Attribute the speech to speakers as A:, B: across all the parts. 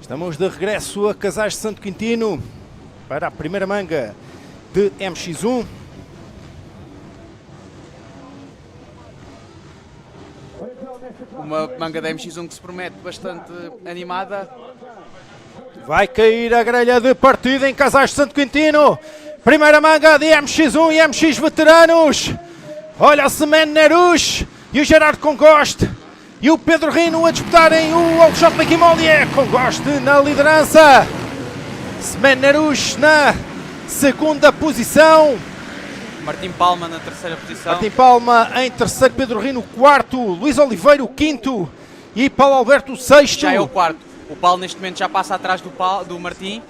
A: Estamos de regresso a Casais de Santo Quintino para a primeira manga de MX1.
B: Uma manga da MX1 que se promete bastante animada.
A: Vai cair a grelha de partida em Casais de Santo Quintino. Primeira manga de MX1 e MX veteranos. Olha o Semen Nerush e o Gerardo Congoste e o Pedro Rino a disputarem o Alexandre Liquimolier. Congoste na liderança. Semen Nerush na segunda posição.
B: Martim Palma na terceira posição.
A: Martim Palma em terceiro, Pedro Rino quarto, Luís Oliveira o quinto e Paulo Alberto o sexto.
B: Já é o quarto. O Paulo neste momento já passa atrás do Martim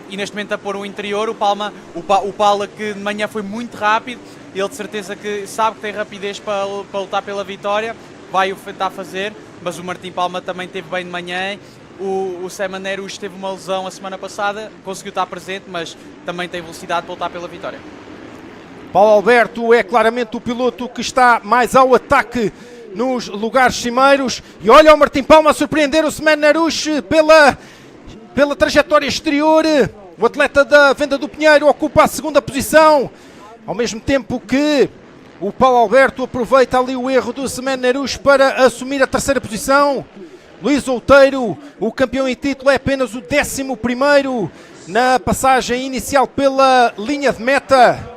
B: e neste momento a pôr o interior. O Paulo que de manhã foi muito rápido, ele de certeza que sabe que tem rapidez para lutar pela vitória, vai o tentar fazer, mas o Martim Palma também esteve bem de manhã. O Semen Nerush teve uma lesão a semana passada, conseguiu estar presente, mas também tem velocidade para lutar pela vitória.
A: Paulo Alberto é claramente o piloto que está mais ao ataque nos lugares cimeiros. E olha o Martim Palma a surpreender o Semen Nerush pela trajetória exterior. O atleta da Venda do Pinheiro ocupa a segunda posição, ao mesmo tempo que o Paulo Alberto aproveita ali o erro do Semen Nerush para assumir a terceira posição. Luís Outeiro, o campeão em título, é apenas o 11º na passagem inicial pela linha de meta.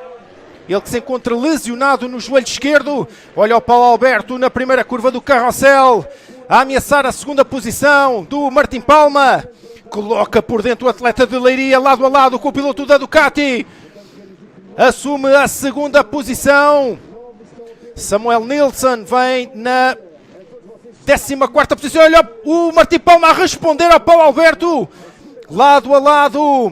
A: Ele que se encontra lesionado no joelho esquerdo. Olha o Paulo Alberto na primeira curva do carrossel a ameaçar a segunda posição do Martim Palma. Coloca por dentro o atleta de Leiria, lado a lado com o piloto da Ducati. Assume a segunda posição. Samuel Nilsson vem na 14ª posição. Olha o Martim Palma a responder ao Paulo Alberto. Lado a lado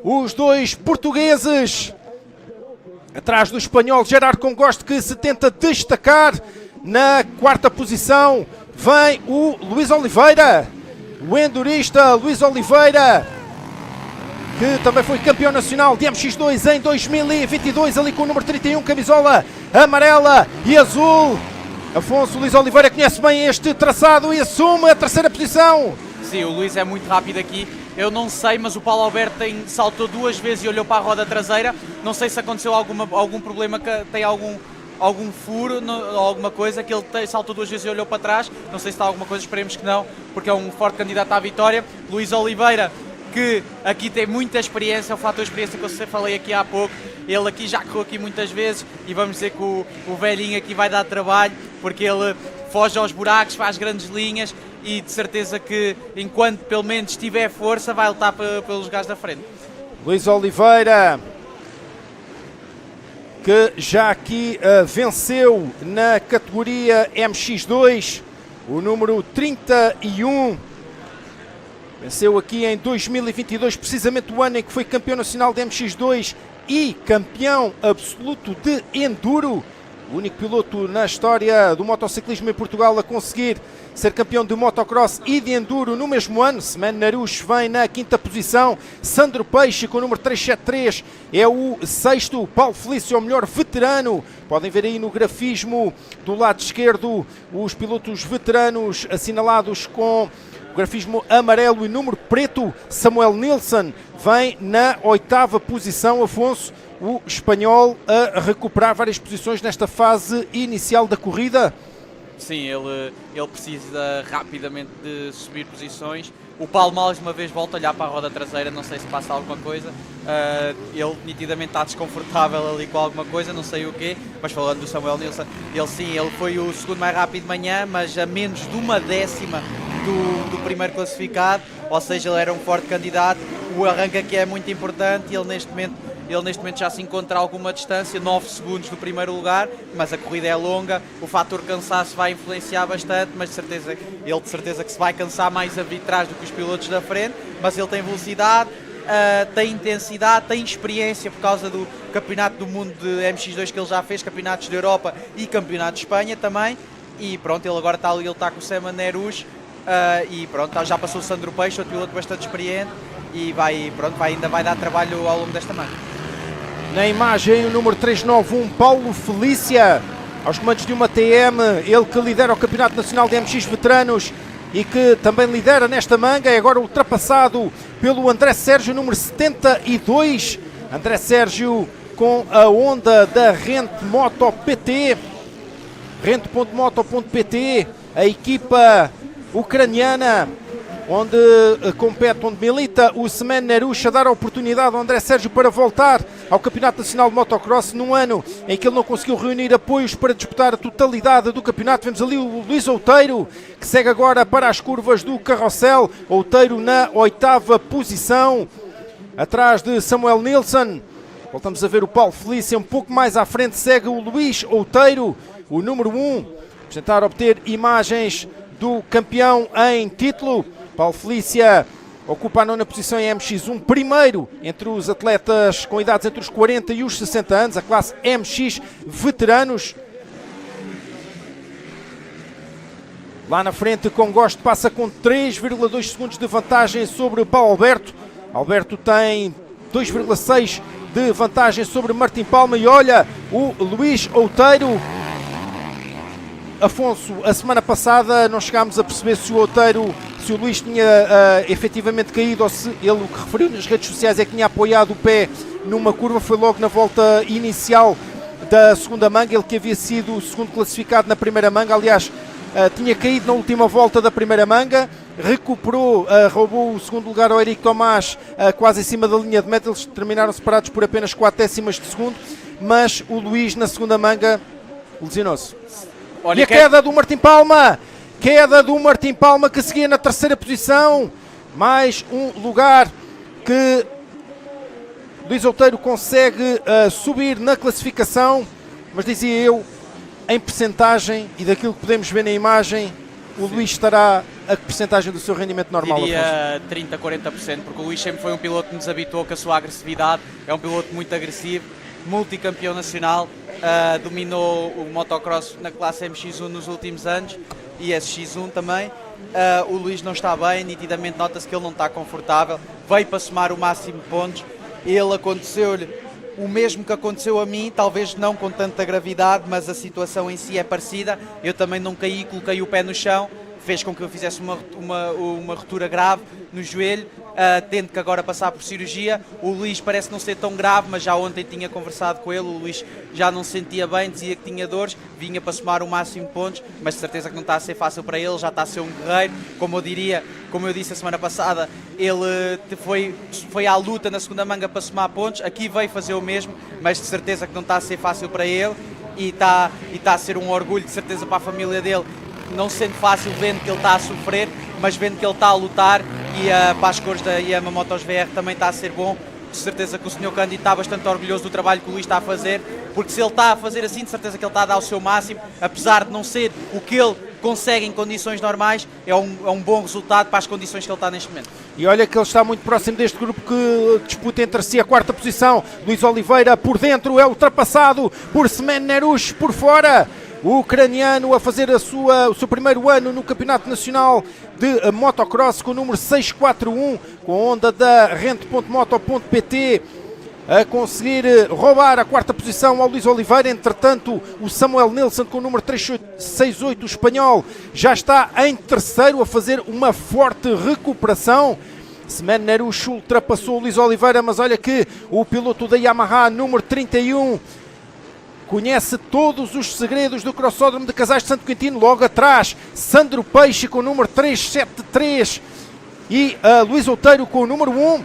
A: os dois portugueses. Atrás do espanhol Gerardo Congoste, que se tenta destacar. Na quarta posição vem o Luís Oliveira, o endurista Luís Oliveira, que também foi campeão nacional de MX2 em 2022, ali com o número 31, camisola amarela e azul. Afonso Luís Oliveira conhece bem este traçado e assume a terceira posição.
B: Sim, o Luís é muito rápido aqui. Eu não sei, mas o Paulo Alberto saltou duas vezes e olhou para a roda traseira. Não sei se aconteceu algum problema, que tem algum furo ou alguma coisa, que ele saltou duas vezes e olhou para trás. Não sei se está alguma coisa, esperemos que não, porque é um forte candidato à vitória. Luís Oliveira, que aqui tem muita experiência, é o fator experiência que eu falei aqui há pouco. Ele aqui já correu aqui muitas vezes e vamos dizer que o velhinho aqui vai dar trabalho, porque ele foge aos buracos, faz grandes linhas e de certeza que enquanto pelo menos tiver força vai lutar pelos gajos da frente.
A: Luís Oliveira, que já aqui venceu na categoria MX2, o número 31. Venceu aqui em 2022, precisamente o ano em que foi campeão nacional de MX2 e campeão absoluto de Enduro. O único piloto na história do motociclismo em Portugal a conseguir ser campeão de motocross e de enduro no mesmo ano. Semen Nerush vem na quinta posição. Sandro Peixe, com o número 373, é o sexto. Paulo Felício, o melhor veterano. Podem ver aí no grafismo do lado esquerdo os pilotos veteranos assinalados com o grafismo amarelo e número preto. Samuel Nilsson vem na oitava posição. Afonso, o espanhol, a recuperar várias posições nesta fase inicial da corrida.
B: Sim, ele precisa rapidamente de subir posições. O Paulo mais uma vez volta a olhar para a roda traseira, não sei se passa alguma coisa. Ele nitidamente está desconfortável ali com alguma coisa, não sei o quê. Mas falando do Samuel Nilsson, ele foi o segundo mais rápido de manhã, mas a menos de uma décima do primeiro classificado. Ou seja, ele era um forte candidato. O arranque aqui é muito importante e ele neste momento já se encontra a alguma distância, 9 segundos do primeiro lugar, mas a corrida é longa, o fator cansaço vai influenciar bastante, mas ele de certeza que se vai cansar mais a vir atrás do que os pilotos da frente, mas ele tem velocidade, tem intensidade, tem experiência por causa do campeonato do mundo de MX2 que ele já fez, campeonatos da Europa e campeonato de Espanha também, e pronto, ele agora está com o Semen Nerush, e pronto, já passou o Sandro Peixe, outro piloto bastante experiente, e ainda vai dar trabalho ao longo desta manga.
A: Na imagem, o número 391, Paulo Felícia, aos comandos de uma TM, ele que lidera o Campeonato Nacional de MX Veteranos, e que também lidera nesta manga, é agora ultrapassado pelo André Sérgio, número 72. André Sérgio com a Honda da Rente Moto PT, rente.moto.pt, a equipa ucraniana, onde compete, onde milita o Semen Nerush, a dar a oportunidade ao André Sérgio para voltar ao Campeonato Nacional de Motocross num ano em que ele não conseguiu reunir apoios para disputar a totalidade do campeonato. Vemos ali o Luís Outeiro, que segue agora para as curvas do Carrossel. Outeiro na 8ª posição, atrás de Samuel Nilsson. Voltamos a ver o Paulo Felícia um pouco mais à frente, segue o Luís Outeiro, o número 1. Vamos tentar obter imagens do campeão em título. Paulo Felícia ocupa a 9ª posição em MX1, primeiro entre os atletas com idades entre os 40 e os 60 anos, a classe MX veteranos. Lá na frente, com gosto, passa com 3,2 segundos de vantagem sobre o Paulo Alberto. Alberto tem 2,6 de vantagem sobre Martim Palma e olha o Luís Outeiro. Afonso, a semana passada não chegámos a perceber se o Outeiro, se o Luís tinha efetivamente caído ou se ele, o que referiu nas redes sociais é que tinha apoiado o pé numa curva, foi logo na volta inicial da segunda manga, ele que havia sido o segundo classificado na primeira manga, aliás, tinha caído na última volta da primeira manga, recuperou, roubou o segundo lugar ao Eric Tomás quase em cima da linha de meta, eles terminaram separados por apenas 4 décimas de segundo, mas o Luís na segunda manga lesionou-se. E a queda do Martim Palma, que seguia na 3ª posição, mais um lugar que Luís Outeiro consegue subir na classificação, mas dizia eu, em percentagem e daquilo que podemos ver na imagem, o Luís estará a que percentagem do seu rendimento normal?
B: Diria 30, 40%, porque o Luís sempre foi um piloto que nos habituou com a sua agressividade, é um piloto muito agressivo, multicampeão nacional, dominou o motocross na classe MX1 nos últimos anos e SX1 também. O Luís não está bem, nitidamente nota-se que ele não está confortável, veio para somar o máximo de pontos, ele aconteceu-lhe o mesmo que aconteceu a mim, talvez não com tanta gravidade, mas a situação em si é parecida. Eu também não caí, coloquei o pé no chão, fez com que eu fizesse uma ruptura grave no joelho, tendo que agora passar por cirurgia. O Luís parece não ser tão grave, mas já ontem tinha conversado com ele, o Luís já não se sentia bem, dizia que tinha dores, vinha para somar o máximo de pontos, mas de certeza que não está a ser fácil para ele, já está a ser um guerreiro, como eu disse a semana passada, ele foi à luta na segunda manga para somar pontos, aqui veio fazer o mesmo, mas de certeza que não está a ser fácil para ele e está a ser um orgulho de certeza para a família dele, não sendo fácil vendo que ele está a sofrer, mas vendo que ele está a lutar e para as cores da Yamaha Motos VR também está a ser bom. De certeza que o Sr. Cândido está bastante orgulhoso do trabalho que o Luís está a fazer, porque se ele está a fazer assim, de certeza que ele está a dar o seu máximo, apesar de não ser o que ele consegue em condições normais, é um bom resultado para as condições que ele está neste momento.
A: E olha que ele está muito próximo deste grupo que disputa entre si a 4ª posição. Luís Oliveira por dentro é ultrapassado por Semen Nerush por fora. O ucraniano a fazer o seu primeiro ano no Campeonato Nacional de Motocross com o número 641, com a Honda da rente.moto.pt, a conseguir roubar a 4ª posição ao Luís Oliveira. Entretanto, o Samuel Nilsson com o número 368, o espanhol, já está em terceiro a fazer uma forte recuperação. Semen Nerush ultrapassou o Luís Oliveira, mas olha que o piloto da Yamaha, número 31, conhece todos os segredos do crossódromo de Casais de Santo Quintino. Logo atrás, Sandro Peixe com o número 373 e Luís Outeiro com o número 1.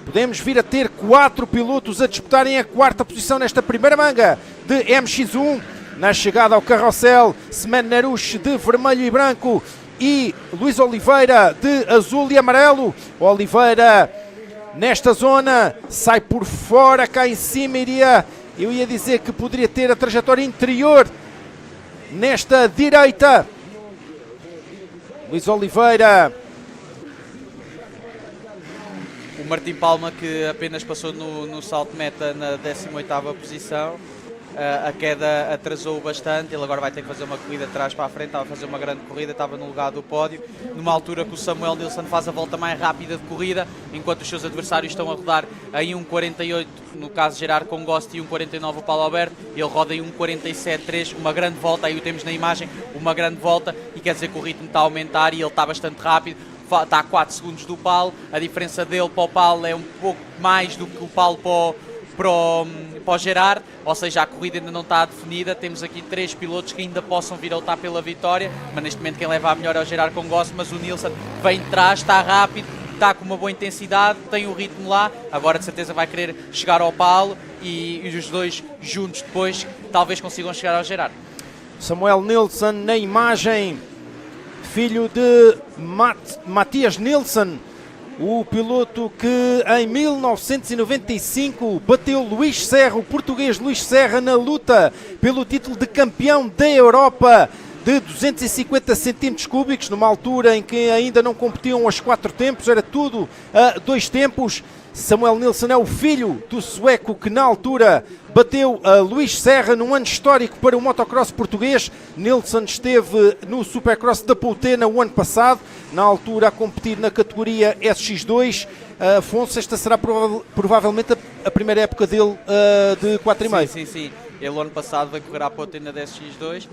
A: Podemos vir a ter 4 pilotos a disputarem a 4ª posição nesta primeira manga de MX1. Na chegada ao carrossel, Semen Nerush de vermelho e branco e Luís Oliveira de azul e amarelo. Oliveira nesta zona sai por fora, cá em cima eu ia dizer que poderia ter a trajetória interior nesta direita. Luís Oliveira.
B: O Martim Palma, que apenas passou no salto meta na 18ª posição. a queda atrasou bastante, ele agora vai ter que fazer uma corrida de trás para a frente, estava a fazer uma grande corrida, estava no lugar do pódio, numa altura que o Samuel Nilsson faz a volta mais rápida de corrida, enquanto os seus adversários estão a rodar em 1.48, no caso Gerard Congost, e 1.49 o Paulo Alberto, ele roda em 1.47.3, uma grande volta, aí o temos na imagem, uma grande volta, e quer dizer que o ritmo está a aumentar e ele está bastante rápido, está a 4 segundos do Paulo, a diferença dele para o Paulo é um pouco mais do que o Paulo para o Gerard, ou seja, a corrida ainda não está definida, temos aqui 3 pilotos que ainda possam vir a lutar pela vitória, mas neste momento quem leva a melhor é o Gerard Congost, mas o Nilsson vem de trás, está rápido, está com uma boa intensidade, tem o ritmo lá, agora de certeza vai querer chegar ao Paulo e os dois juntos depois talvez consigam chegar ao Gerard.
A: Samuel Nilsson na imagem, filho de Matias Nilsson, o piloto que em 1995 bateu Luís Serra, o português Luís Serra, na luta pelo título de campeão da Europa de 250 centímetros cúbicos, numa altura em que ainda não competiam aos 4 tempos, era tudo a 2 tempos. Samuel Nilsson é o filho do sueco que na altura bateu a Luís Serra num ano histórico para o motocross português. Nilsson esteve no Supercross da Poutena o ano passado, na altura a competir na categoria SX2. Afonso, esta será provavelmente a primeira época dele de 4,5.
B: Sim. Ele ano passado veio correr à Poutena da SX2,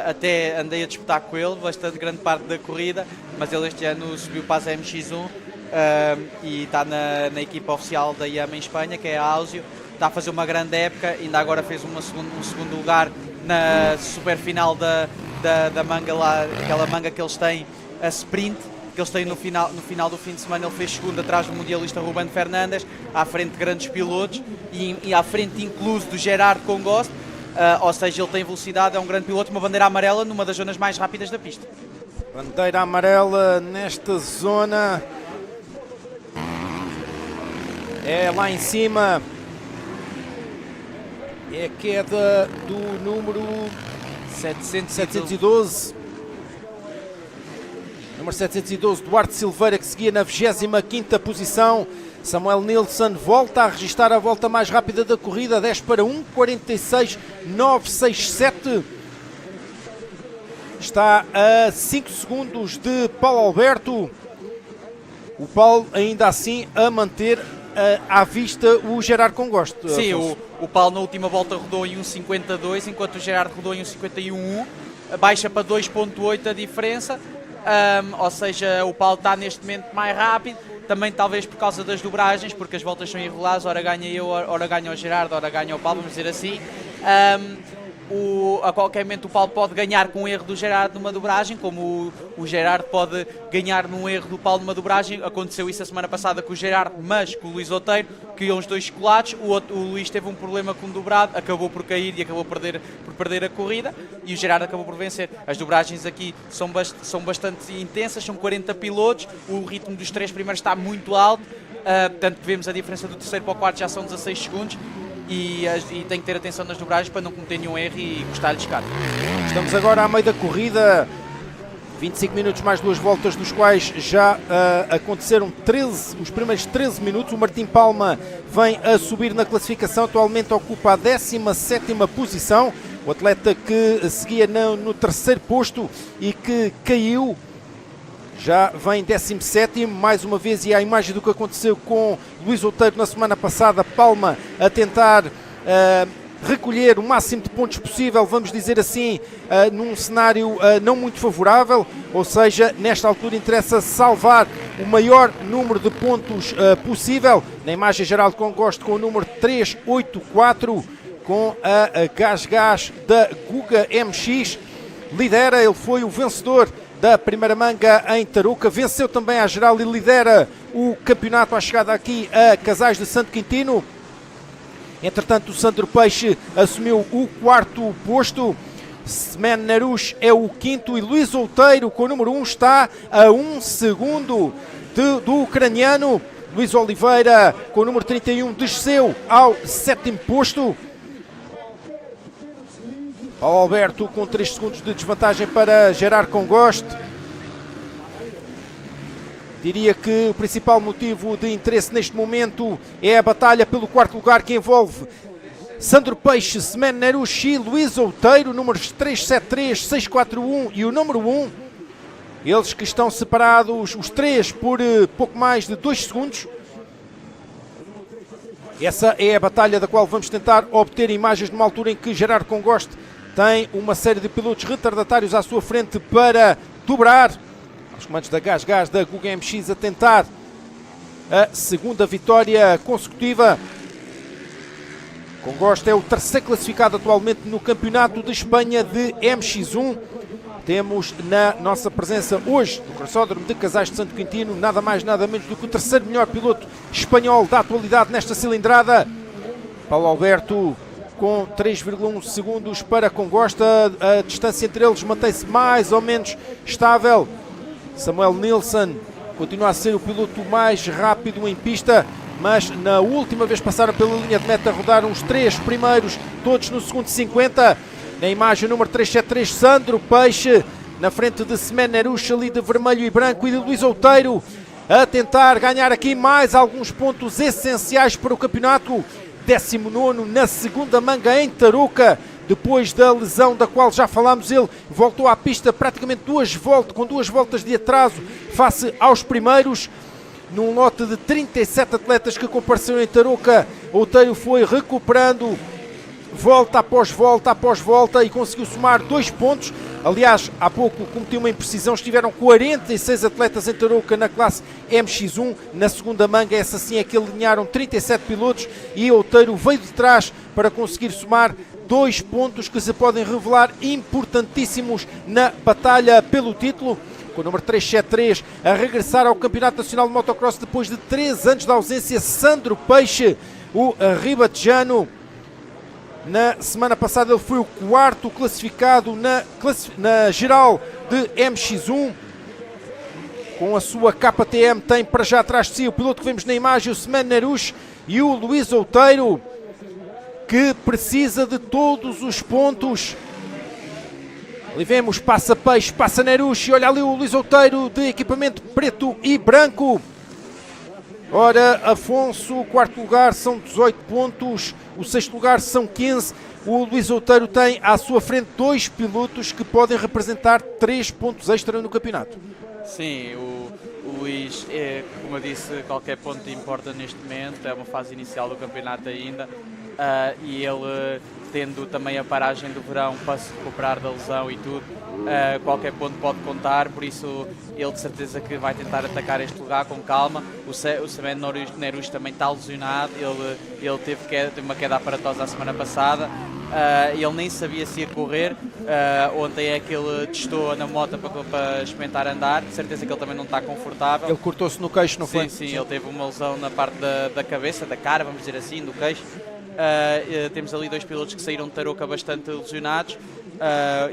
B: até andei a disputar com ele bastante grande parte da corrida, mas ele este ano subiu para as MX1 e está na equipa oficial da Yamaha em Espanha, que é a Áusio. Está a fazer uma grande época, ainda agora fez um segundo lugar na super final da manga lá, aquela manga que eles têm, a sprint, que eles têm no final do fim de semana. Ele fez segundo atrás do mundialista Ruben Fernandes, à frente de grandes pilotos e à frente incluso do Gerard Congost, ou seja, ele tem velocidade, é um grande piloto, uma bandeira amarela numa das zonas mais rápidas da pista.
A: Bandeira amarela nesta zona, é lá em cima, é a queda do número 712. Número 712, Duarte Silveira, que seguia na 25ª posição. Samuel Nilsson volta a registrar a volta mais rápida da corrida, 10 para 1.46.967. Está a 5 segundos de Paulo Alberto. O Paulo ainda assim a manter à vista o Gerard Congost.
B: Sim, o Paulo na última volta rodou em 1.52, enquanto o Gerard rodou em 1.51. Baixa para 2.8 a diferença. Ou seja, o Paulo está neste momento mais rápido, também talvez por causa das dobragens, porque as voltas são irregulares, ora ganha eu, ora ganha o Gerardo, ora ganha o Paulo, vamos dizer assim. A qualquer momento o Paulo pode ganhar com um erro do Gerardo numa dobragem, como o Gerardo pode ganhar num erro do Paulo numa dobragem. Aconteceu isso a semana passada com o Gerardo, mas com o Luís Outeiro, que iam os dois colados. O Luís teve um problema com o dobrado, acabou por cair e acabou por perder a corrida, e o Gerardo acabou por vencer. As dobragens aqui são bastante intensas, são 40 pilotos, o ritmo dos 3 primeiros está muito alto, tanto que vemos a diferença do terceiro para o quarto já são 16 segundos. E tem que ter atenção nas dobragens para não cometer nenhum erro e gostar de escape.
A: Estamos agora à meio da corrida, 25 minutos mais 2 voltas, dos quais já aconteceram os primeiros 13 minutos. O Martim Palma vem a subir na classificação, atualmente ocupa a 17ª posição. O atleta que seguia no terceiro posto e que caiu já vem 17º, mais uma vez, e à imagem do que aconteceu com Luís Outeiro na semana passada. Palma a tentar recolher o máximo de pontos possível, vamos dizer assim, num cenário não muito favorável, ou seja, nesta altura interessa salvar o maior número de pontos possível. Na imagem geral Congost com o número 384, com a Gás da Guga MX, lidera, ele foi o vencedor da primeira manga em Tarouca, venceu também a geral e lidera o campeonato à chegada aqui a Casais de Santo Quintino. Entretanto, o Sandro Peixe assumiu o 4º posto, Semen Narush é o 5º e Luís Outeiro, com o número 1, está a 1 segundo do ucraniano. Luís Oliveira, com o número 31, desceu ao 7º posto. Paulo Alberto com 3 segundos de desvantagem para Gerard Congost. Diria que o principal motivo de interesse neste momento é a batalha pelo 4º lugar, que envolve Sandro Peixe, Semen Nerushi, Luís Outeiro, números 373, 641 e o número 1. Eles que estão separados, os três, por pouco mais de 2 segundos. Essa é a batalha da qual vamos tentar obter imagens numa altura em que Gerard Congoste tem uma série de pilotos retardatários à sua frente para dobrar. Os comandos da Gás da Guga MX a tentar a segunda vitória consecutiva. Congoste é o terceiro classificado atualmente no Campeonato de Espanha de MX1. Temos na nossa presença hoje no Crossódromo de Casais de Santo Quintino nada mais nada menos do que o terceiro melhor piloto espanhol da atualidade nesta cilindrada. Paulo Alberto com 3,1 segundos para Congoste. A distância entre eles mantém-se mais ou menos estável. Samuel Nilsson continua a ser o piloto mais rápido em pista, mas na última vez passaram pela linha de meta, rodaram os três primeiros, todos no segundo 50. Na imagem número 373, Sandro Peixe, na frente de Semen Nerushi, ali de vermelho e branco, e de Luís Outeiro, a tentar ganhar aqui mais alguns pontos essenciais para o campeonato. 19º na segunda manga em Tarouca, depois da lesão da qual já falámos. Ele voltou à pista praticamente com duas voltas de atraso face aos primeiros. Num lote de 37 atletas que compareceram em Tarouca, Outeiro foi recuperando volta após volta e conseguiu somar 2 pontos. Aliás, há pouco cometeu uma imprecisão, estiveram 46 atletas em Tarouca na classe MX1. Na segunda manga, essa sim é que alinharam 37 pilotos e Outeiro veio de trás para conseguir somar 2 pontos que se podem revelar importantíssimos na batalha pelo título. Com o número 373 a regressar ao Campeonato Nacional de Motocross depois de 3 anos de ausência, Sandro Peixe, o ribatejano. Na semana passada ele foi o 4º classificado na geral de MX1. Com a sua KTM tem para já atrás de si o piloto que vemos na imagem, o Semen Nerushi, e o Luís Outeiro, que precisa de todos os pontos. Ali vemos, passa Peixe, passa Nerushi, olha ali o Luís Outeiro de equipamento preto e branco. Ora, Afonso, o 4º lugar são 18 pontos, o 6º lugar são 15. O Luís Outeiro tem à sua frente 2 pilotos que podem representar 3 pontos extra no campeonato.
B: Sim, o Luís, como eu disse, qualquer ponto importa neste momento, é uma fase inicial do campeonato ainda. E ele, tendo também a paragem do verão para se recuperar da lesão e tudo, qualquer ponto pode contar, por isso ele de certeza que vai tentar atacar este lugar com calma. O Semen Nerushi também está lesionado, ele teve uma queda aparatosa a semana passada, ele nem sabia se ia correr. Ontem é que ele testou na moto para experimentar andar, de certeza que ele também não está confortável.
A: Ele cortou-se no queixo, não foi?
B: Sim, ele teve uma lesão na parte da cabeça, da cara, vamos dizer assim, do queixo. Temos ali 2 pilotos que saíram de Tarouca bastante lesionados,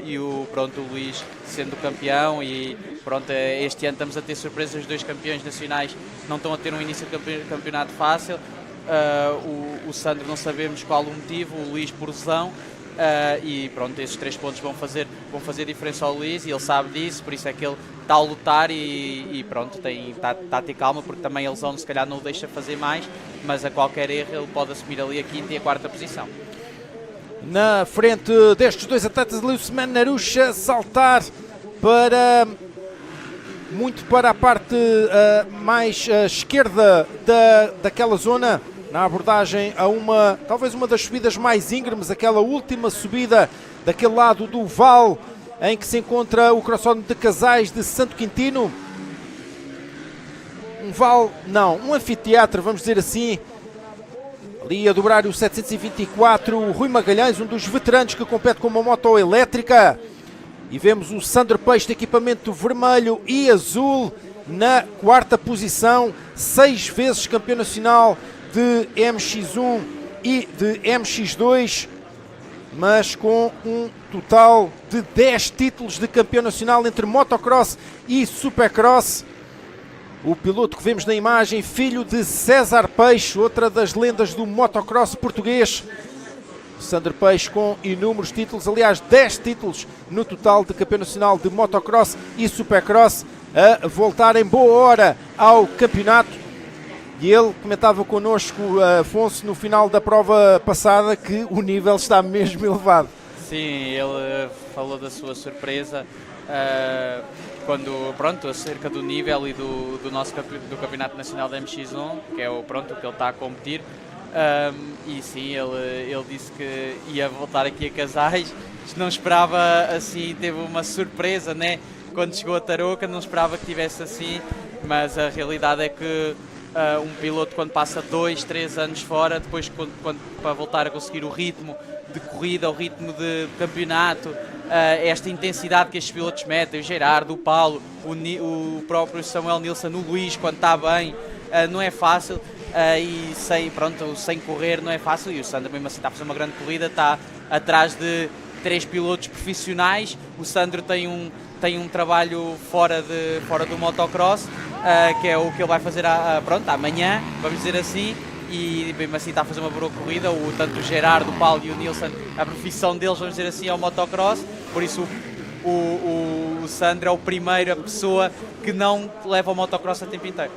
B: e o Luís sendo campeão, e pronto, este ano estamos a ter surpresas. Os 2 campeões nacionais não estão a ter um início de campeonato fácil. O Sandro não sabemos qual o motivo, o Luís por lesão, e pronto, esses 3 pontos vão fazer diferença ao Luís, e ele sabe disso, por isso é que ele está a lutar e pronto, está a ter calma, porque também a lesão se calhar não o deixa fazer mais, mas a qualquer erro ele pode assumir ali a 5ª e a 4ª posição.
A: Na frente destes 2 atletas, ali o Semen Nerushi a saltar muito para a parte mais esquerda daquela zona, na abordagem a talvez uma das subidas mais íngremes, aquela última subida daquele lado do vale em que se encontra o Crossódromo de Casais de Santo Quintino. Um anfiteatro, vamos dizer assim. Ali a dobrar o 724, o Rui Magalhães, um dos veteranos que compete com uma moto elétrica. E vemos o Sandro Peixe de equipamento vermelho e azul na 4ª posição, 6 vezes campeão nacional de MX1 e de MX2, mas com um total de 10 títulos de campeão nacional entre motocross e supercross. O piloto que vemos na imagem, filho de César Peixe, outra das lendas do motocross português. Sandro Peixe com inúmeros títulos, aliás 10 títulos no total de campeão nacional de motocross e supercross, a voltar em boa hora ao campeonato. e ele comentava connosco, Afonso, no final da prova passada, que o nível está mesmo elevado.
B: Sim, ele falou da sua surpresa quando, pronto, acerca do nível e do nosso do Campeonato Nacional da MX1, que é o que ele está a competir. E sim, ele disse que ia voltar aqui a Casais, não esperava assim, teve uma surpresa, né? Quando chegou a Tarouca, não esperava que tivesse assim, mas a realidade é que um piloto quando passa 2, 3 anos fora, depois para voltar a conseguir o ritmo de corrida, o ritmo de campeonato, esta intensidade que estes pilotos metem, o Gerardo, o Paulo, o próprio Samuel Nilsson, o Luís, quando está bem, não é fácil. E sem correr não é fácil, e o Sandro mesmo assim está a fazer uma grande corrida, está atrás de 3 pilotos profissionais. O Sandro tem um trabalho fora do motocross, que é o que ele vai fazer amanhã, vamos dizer assim, e mesmo assim está a fazer uma boa corrida. Tanto o Gerardo, o Paulo e o Nilsson, a profissão deles, vamos dizer assim, é o motocross, por isso o Sandro é a primeira pessoa que não leva o motocross a tempo inteiro.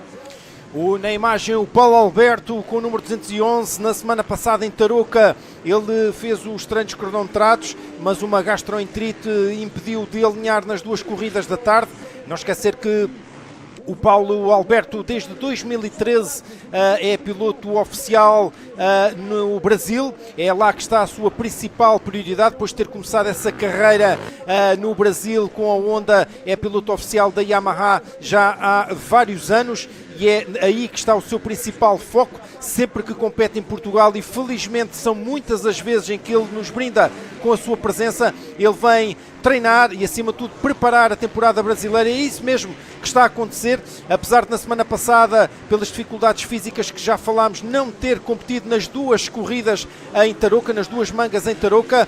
A: Na imagem o Paulo Alberto com o número 211, na semana passada em Tarouca ele fez os treinos cronometrados, mas uma gastroenterite impediu de alinhar nas 2 corridas da tarde. Não esquecer que o Paulo Alberto desde 2013 é piloto oficial no Brasil, é lá que está a sua principal prioridade, depois de ter começado essa carreira no Brasil com a Honda, é piloto oficial da Yamaha já há vários anos, e é aí que está o seu principal foco, sempre que compete em Portugal, e felizmente são muitas as vezes em que ele nos brinda com a sua presença. Ele vem treinar e, acima de tudo, preparar a temporada brasileira. É isso mesmo que está a acontecer, apesar de na semana passada, pelas dificuldades físicas que já falámos, não ter competido nas 2 corridas em Tarouca, nas 2 mangas em Tarouca,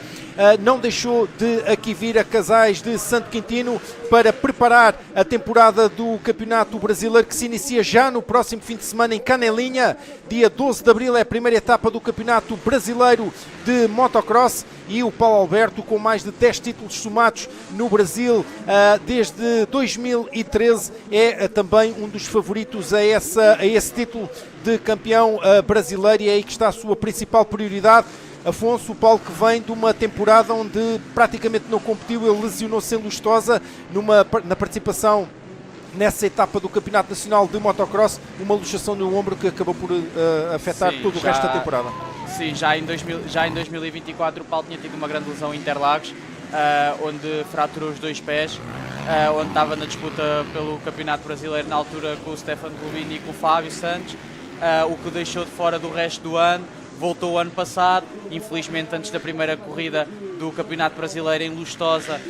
A: não deixou de aqui vir a Casais de Santo Quintino para preparar a temporada do Campeonato Brasileiro, que se inicia já no próximo fim de semana em Canelinha. Dia 12 de Abril é a primeira etapa do Campeonato Brasileiro de Motocross, e o Paulo Alberto, com mais de 10 títulos somados no Brasil desde 2013, é também um dos favoritos a esse título de campeão brasileiro, e é aí que está a sua principal prioridade. Afonso, o Paulo, que vem de uma temporada onde praticamente não competiu, ele lesionou-se em Lustosa na participação nessa etapa do Campeonato Nacional de Motocross, uma luxação no ombro que acabou por afetar todo o resto da temporada.
B: Sim, já em 2024 o Paulo tinha tido uma grande lesão em Interlagos, onde fraturou os 2 pés, onde estava na disputa pelo Campeonato Brasileiro na altura com o Stefano Rubini e com o Fábio Santos, o que o deixou de fora do resto do ano. Voltou o ano passado, infelizmente antes da primeira corrida do Campeonato Brasileiro em Lustosa,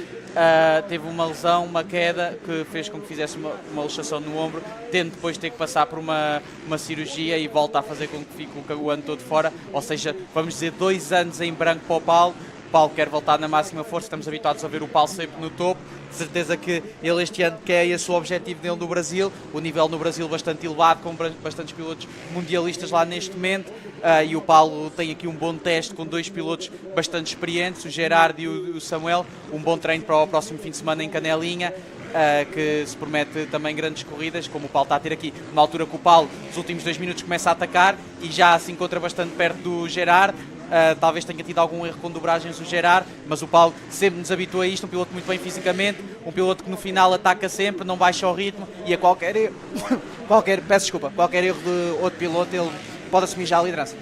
B: teve uma lesão, uma queda, que fez com que fizesse uma luxação no ombro, tendo depois de ter que passar por uma cirurgia, e volta a fazer com que fique o ano todo fora, ou seja, vamos dizer 2 anos em branco para o Paulo. O Paulo quer voltar na máxima força, estamos habituados a ver o Paulo sempre no topo, de certeza que ele este ano quer esse o objetivo dele no Brasil, o nível no Brasil bastante elevado, com bastantes pilotos mundialistas lá neste momento, e o Paulo tem aqui um bom teste com 2 pilotos bastante experientes, o Gerardo e o Samuel, um bom treino para o próximo fim de semana em Canelinha, que se promete também grandes corridas, como o Paulo está a ter aqui, na altura que o Paulo, nos últimos 2 minutos, começa a atacar e já se encontra bastante perto do Gerardo. Talvez tenha tido algum erro com dobragens o Gerard, mas o Paulo sempre nos habitua a isto, um piloto muito bem fisicamente, um piloto que no final ataca sempre, não baixa o ritmo, e a qualquer erro de outro piloto ele pode assumir já a liderança.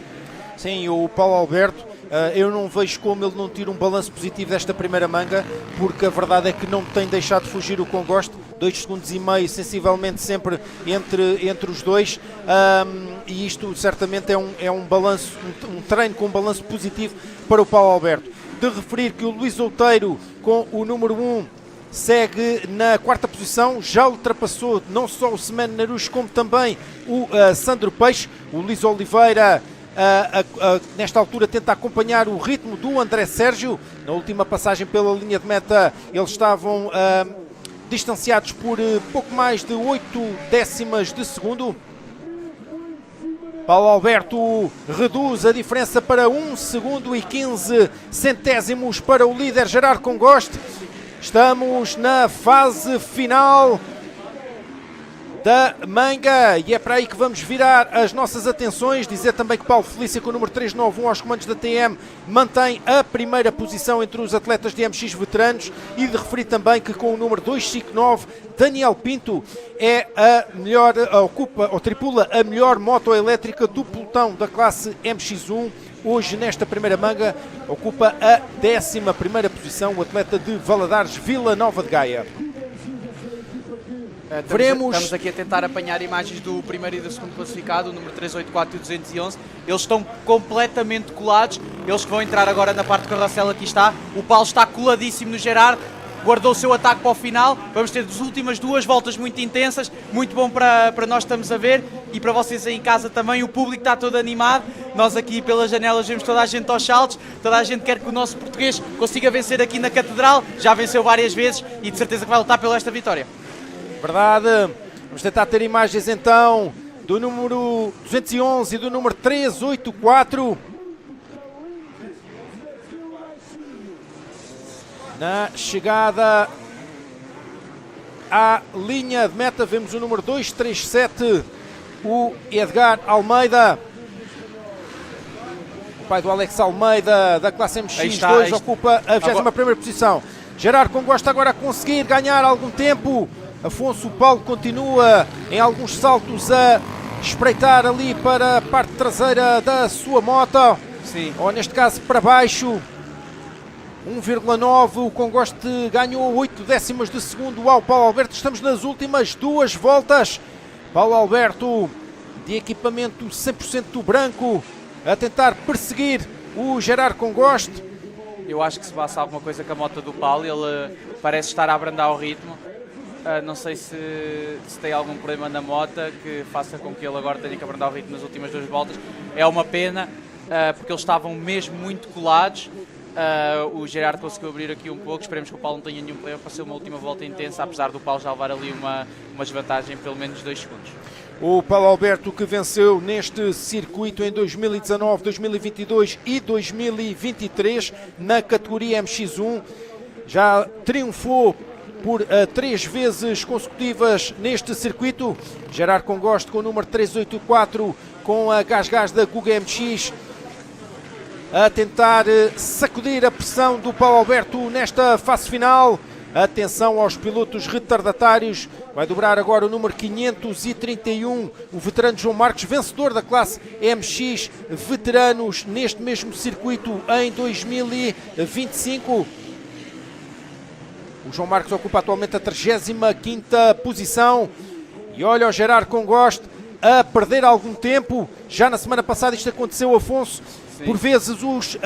A: Sim, o Paulo Alberto, eu não vejo como ele não tira um balanço positivo desta primeira manga, porque a verdade é que não tem deixado de fugir o com gosto, 2,5 segundos sensivelmente sempre entre os dois, e isto certamente é um balanço, um treino com um balanço positivo para o Paulo Alberto. De referir que o Luís Outeiro, com o número 1, segue na 4ª posição, já ultrapassou não só o Semana Narucho como também o Sandro Peixe. O Luís Oliveira nesta altura tenta acompanhar o ritmo do André Sérgio. Na última passagem pela linha de meta eles estavam distanciados por pouco mais de 8 décimas de segundo. Paulo Alberto reduz a diferença para 1 segundo e 15 centésimos para o líder Gerard Congoste. Estamos na fase final da manga, e é para aí que vamos virar as nossas atenções. Dizer também que Paulo Felícia, com o número 391 aos comandos da TM, mantém a primeira posição entre os atletas de MX veteranos, e de referir também que com o número 259 Daniel Pinto é a melhor, ocupa ou tripula a melhor moto elétrica do pelotão da classe MX1. Hoje, nesta primeira manga, ocupa a 11ª posição o atleta de Valadares, Vila Nova de Gaia.
B: Estamos aqui a tentar apanhar imagens do primeiro e do segundo classificado, o número 384 e o 211. Eles estão completamente colados. Eles que vão entrar agora na parte do carrossel, aqui está. O Paulo está coladíssimo no Gerard. Guardou o seu ataque para o final. Vamos ter as últimas 2 voltas muito intensas. Muito bom para nós, estamos a ver. E para vocês aí em casa também. O público está todo animado. Nós aqui pelas janelas vemos toda a gente aos saltos. Toda a gente quer que o nosso português consiga vencer aqui na Catedral. Já venceu várias vezes e de certeza que vai lutar pela esta vitória.
A: Verdade. Vamos tentar ter imagens então do número 211 e do número 384. Na chegada à linha de meta vemos o número 237, o Edgar Almeida. O pai do Alex Almeida da classe MX2 ocupa a 21ª posição. Gerard Congosta agora a conseguir ganhar algum tempo. Afonso Paulo continua em alguns saltos a espreitar ali para a parte traseira da sua moto.
B: Sim.
A: Ou neste caso para baixo. 1,9, o Congoste ganhou 8 décimas de segundo ao Paulo Alberto. Estamos nas últimas 2 voltas. Paulo Alberto, de equipamento 100% branco, a tentar perseguir o Gerard Congoste.
B: Eu acho que se passa alguma coisa com a moto do Paulo, ele parece estar a abrandar o ritmo. Não sei se tem algum problema na moto que faça com que ele agora tenha que abrandar o ritmo nas últimas 2 voltas. É uma pena, porque eles estavam mesmo muito colados. O Gerard conseguiu abrir aqui um pouco. Esperemos que o Paulo não tenha nenhum problema para ser uma última volta intensa, apesar do Paulo já levar ali uma desvantagem pelo menos 2 segundos.
A: O Paulo Alberto, que venceu neste circuito em 2019, 2022 e 2023 na categoria MX1, já triunfou por 3 vezes consecutivas neste circuito. Gerard Congoste com o número 384, com a Gás da Guga MX, a tentar sacudir a pressão do Paulo Alberto nesta fase final. Atenção aos pilotos retardatários. Vai dobrar agora o número 531, o veterano João Marcos, vencedor da classe MX veteranos neste mesmo circuito em 2025. O João Marcos ocupa atualmente a 35ª posição. E olha o Gerard Congoste a perder algum tempo. Já na semana passada isto aconteceu, Afonso. Sim. Por vezes os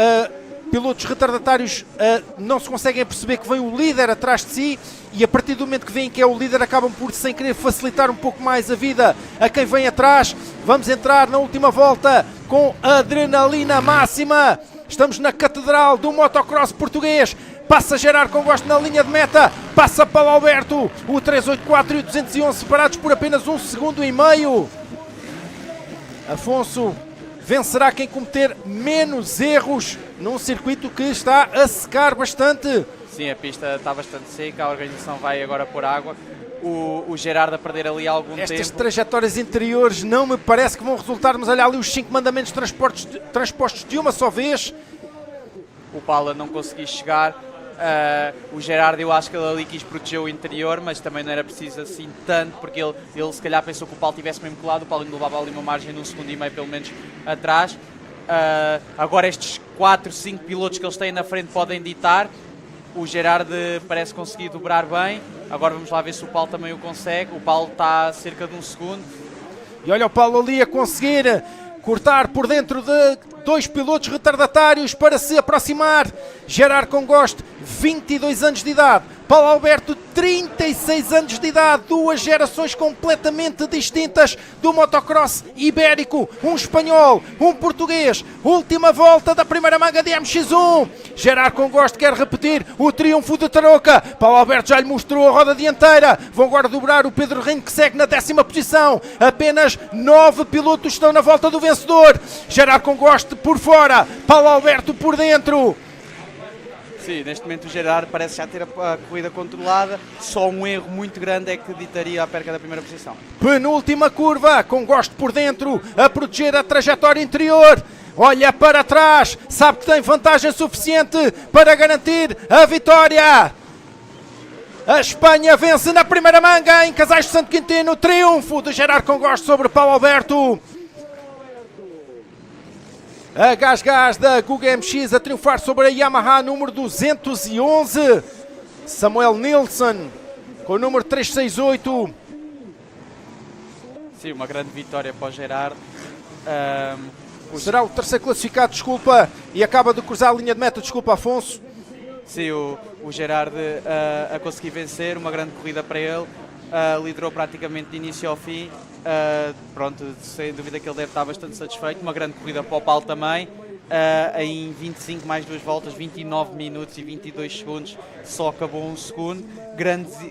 A: pilotos retardatários não se conseguem perceber que vem o líder atrás de si, e a partir do momento que veem que é o líder acabam por, sem querer, facilitar um pouco mais a vida a quem vem atrás. Vamos entrar na última volta com adrenalina máxima. Estamos na Catedral do motocross português. Passa Gerard Congoste na linha de meta, passa Paulo Alberto, o 384 e o 211 separados por apenas 1,5 segundos. Afonso, vencerá quem cometer menos erros num circuito que está a secar bastante.
B: Sim, a pista está bastante seca, a organização vai agora por água. O Gerard a perder ali algum tempo.
A: Estas trajetórias interiores não me parece que vão resultar, mas olha ali os 5 mandamentos transpostos de uma só vez.
B: O Paulo não conseguiu chegar. O Gerard, eu acho que ele ali quis proteger o interior, mas também não era preciso assim tanto, porque ele se calhar pensou que o Paulo tivesse mesmo colado. O Paulo ainda levava ali uma margem de 1,5 segundos pelo menos atrás. Agora estes 4, 5 pilotos que eles têm na frente podem ditar. O Gerard parece conseguir dobrar bem. Agora vamos lá ver se o Paulo também o consegue. O Paulo está a cerca de 1 segundo.
A: E olha o Paulo ali a conseguir cortar por dentro de 2 pilotos retardatários para se aproximar. Gerard Congoste, 22 anos de idade. Paulo Alberto, 36 anos de idade. 2 gerações completamente distintas do motocross ibérico. Um espanhol, um português. Última volta da primeira manga de MX1. Gerard Congoste quer repetir o triunfo de Tarouca. Paulo Alberto já lhe mostrou a roda dianteira. Vão agora dobrar o Pedro Reino, que segue na 10ª posição. Apenas 9 pilotos estão na volta do vencedor. Gerard Congoste por fora, Paulo Alberto por dentro.
B: Sim, neste momento o Gerard parece já ter a corrida controlada, só um erro muito grande é que ditaria a perca da primeira posição.
A: Penúltima curva, com Gosto por dentro, a proteger a trajetória interior. Olha para trás, sabe que tem vantagem suficiente para garantir a vitória. A Espanha vence na primeira manga em Casais de Santo Quintino. Triunfo de Gerard com Gosto sobre Paulo Alberto. A Gás da Guga MX a triunfar sobre a Yamaha número 211. Samuel Nilsson com o número 368.
B: Sim, uma grande vitória para o Gerard.
A: Será o terceiro classificado, desculpa, e acaba de cruzar a linha de meta, desculpa, Afonso.
B: Sim, o Gerard a conseguir vencer, uma grande corrida para ele, liderou praticamente de início ao fim, pronto, sem dúvida que ele deve estar bastante satisfeito, uma grande corrida para o Paulo também, em 25 mais 2 voltas, 29 minutos e 22 segundos, só acabou um segundo,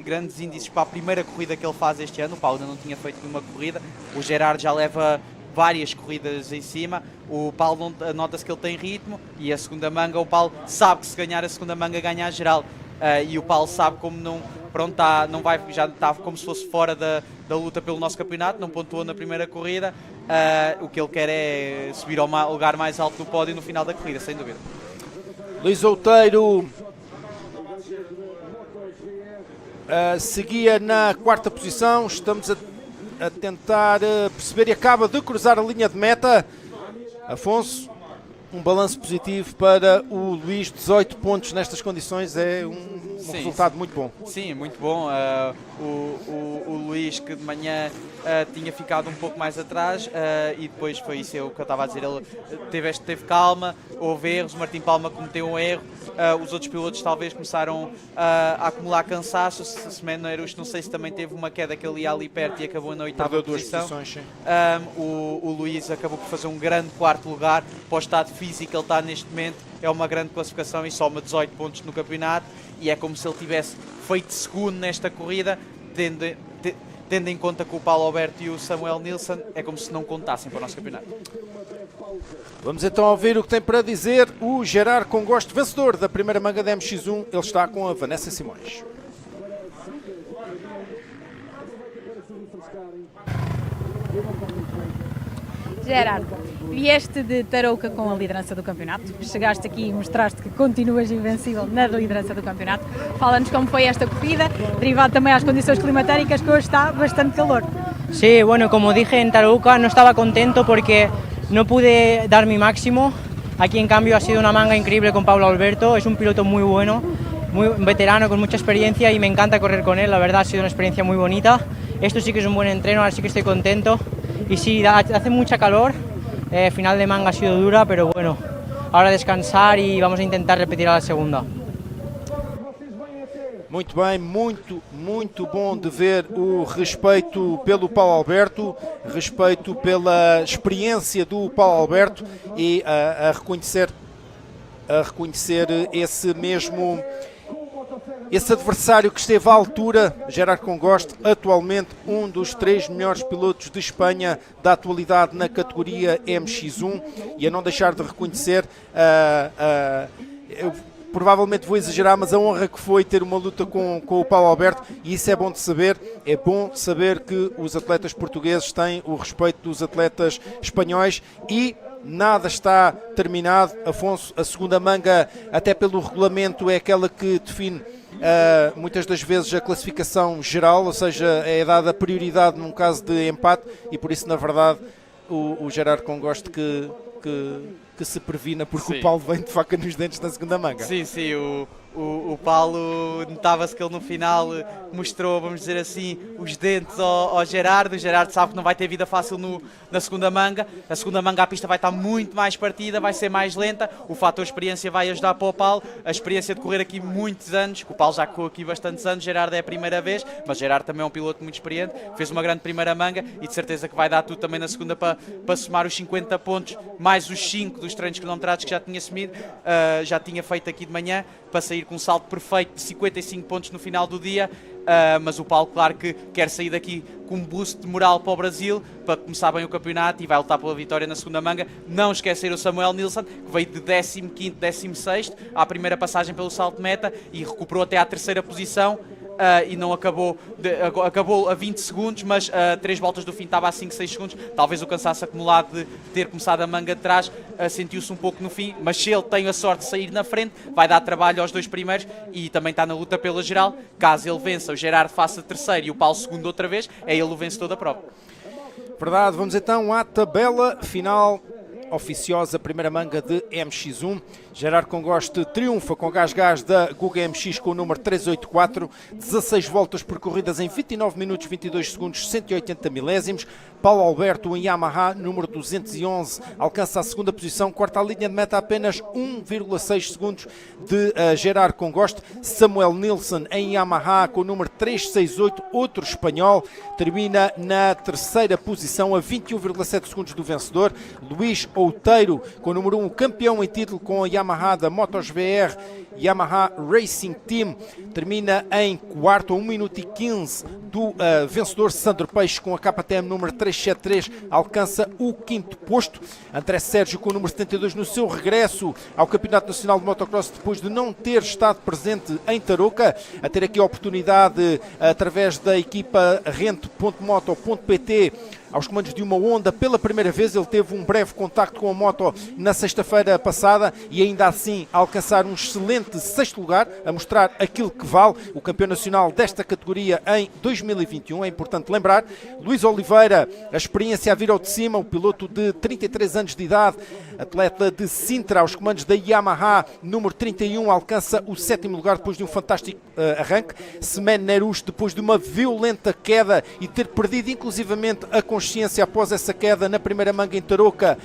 B: grandes índices para a primeira corrida que ele faz este ano. O Paulo ainda não tinha feito nenhuma corrida, o Gerard já leva várias corridas em cima, o Paulo nota-se que ele tem ritmo, e a segunda manga, o Paulo sabe que se ganhar a segunda manga ganha a geral, e o Paulo sabe como não, pronto, já está como se fosse fora da luta pelo nosso campeonato, não pontuou na primeira corrida, o que ele quer é subir ao lugar mais alto do pódio no final da corrida, sem dúvida.
A: Luís Outeiro seguia na quarta posição, estamos a tentar perceber, e acaba de cruzar a linha de meta. Afonso, um balanço positivo para o Luís, 18 pontos nestas condições é um resultado muito bom.
B: Sim, muito bom. O Luís, que de manhã tinha ficado um pouco mais atrás, e depois foi isso o que eu estava a dizer, ele teve calma, houve erros, o Martim Palma cometeu um erro, os outros pilotos talvez começaram a acumular cansaço, o Semen Erush não sei se também teve uma queda que ele ia ali perto e acabou na oitava posição. O Luís acabou por fazer um grande quarto lugar, para o estado físico que ele está neste momento, é uma grande classificação e soma 18 pontos no campeonato, e é como se ele tivesse feito segundo nesta corrida, tendo em conta que o Paulo Alberto e o Samuel Nilsson é como se não contassem para o nosso campeonato.
A: Vamos então ouvir o que tem para dizer o Gerard com Gosto, vencedor da primeira manga da MX1. Ele está com a Vanessa Simões.
C: Gerard, vieste de Tarouca com a liderança do campeonato, chegaste aqui e mostraste que continuas invencível na liderança do campeonato. Fala-nos como foi esta corrida, derivado também às condições climatéricas, que hoje está bastante calor.
D: Sí, bueno, como dije en Tarouca, no estaba contento porque no pude dar mi máximo. Aquí en cambio ha sido una manga increíble con Pablo Alberto, es un piloto muy bueno, muy veterano, con mucha experiencia, y me encanta correr con él, la verdad ha sido una experiencia muy bonita. Esto sí que es un buen entreno, ahora sí que estoy contento. Y sí, hace mucha calor, final de manga ha sido dura, pero bueno, ahora descansar y vamos a intentar repetir a la segunda.
A: Muito bem, muito bom de ver o respeito pelo Paulo Alberto, respeito pela experiência do Paulo Alberto e a reconhecer esse adversário que esteve à altura. Gerard com Gosto, atualmente um dos 3 melhores pilotos de Espanha da atualidade na categoria MX1, e a não deixar de reconhecer, eu provavelmente vou exagerar, mas a honra que foi ter uma luta com o Paulo Alberto, e isso é bom de saber. É bom saber que os atletas portugueses têm o respeito dos atletas espanhóis, e nada está terminado. Afonso, a segunda manga, até pelo regulamento, é aquela que define muitas das vezes a classificação geral, ou seja, é dada prioridade num caso de empate, e por isso, na verdade, o Gerard com Gosto que se previna, porque sim, o Paulo vem de faca nos dentes na segunda manga.
B: Sim, o Paulo, notava-se que ele no final mostrou, vamos dizer assim, os dentes ao Gerard. O Gerard sabe que não vai ter vida fácil na segunda manga. A segunda manga, a pista vai estar muito mais partida, vai ser mais lenta. O fator experiência vai ajudar para o Paulo. A experiência de correr aqui muitos anos, que o Paulo já correu aqui bastantes anos, Gerard é a primeira vez, mas Gerard também é um piloto muito experiente, fez uma grande primeira manga e de certeza que vai dar tudo também na segunda para somar os 50 pontos, mais os 5 dos treinos cronometrados que já tinha assumido, já tinha feito aqui de manhã, para sair com um salto perfeito de 55 pontos no final do dia. Mas o Paulo, claro que quer sair daqui com um boost de moral para o Brasil, para começar bem o campeonato e vai lutar pela vitória na segunda manga. Não esquecer o Samuel Nilsson, que veio de 15º, 16º à primeira passagem pelo salto de meta e recuperou até à terceira posição. E não acabou a 20 segundos, mas 3 voltas do fim estava a 5, 6 segundos. Talvez o cansaço acumulado de ter começado a manga de trás sentiu-se um pouco no fim, mas se ele tem a sorte de sair na frente, vai dar trabalho aos 2 primeiros e também está na luta pela geral. Caso ele vença, o Gerard faça terceiro e o Paulo segundo outra vez, é ele o vencedor da prova.
A: Verdade, vamos então à tabela final oficiosa, primeira manga de MX1. Gerard Congoste triunfa com gás da Guga MX com o número 384, 16 voltas percorridas em 29 minutos 22 segundos 180 milésimos. Paulo Alberto em Yamaha, número 211, alcança a segunda posição, quarta a linha de meta apenas 1,6 segundos de Gerard Congoste. Samuel Nilsson em Yamaha com o número 368, outro espanhol, termina na terceira posição a 21,7 segundos do vencedor. Luís Outeiro com o número 1, campeão em título com a Yamaha da MotoGP Yamaha Racing Team, termina em quarto a 1 minuto e 15 do vencedor. Sandro Peixe com a KTM número 373 alcança o quinto posto. André Sérgio com o número 72 no seu regresso ao Campeonato Nacional de Motocross depois de não ter estado presente em Tarouca, a ter aqui a oportunidade através da equipa Rente.moto.pt aos comandos de uma Honda pela primeira vez. Ele teve um breve contacto com a moto na sexta-feira passada e ainda assim alcançar um excelente sexto lugar, a mostrar aquilo que vale o campeão nacional desta categoria em 2021. É importante lembrar, Luís Oliveira, a experiência a vir ao de cima, o piloto de 33 anos de idade, atleta de Sintra, aos comandos da Yamaha, número 31, alcança o sétimo lugar depois de um fantástico arranque. Semen Nerush, depois de uma violenta queda e ter perdido inclusivamente a consciência após essa queda na primeira manga em Tarouca,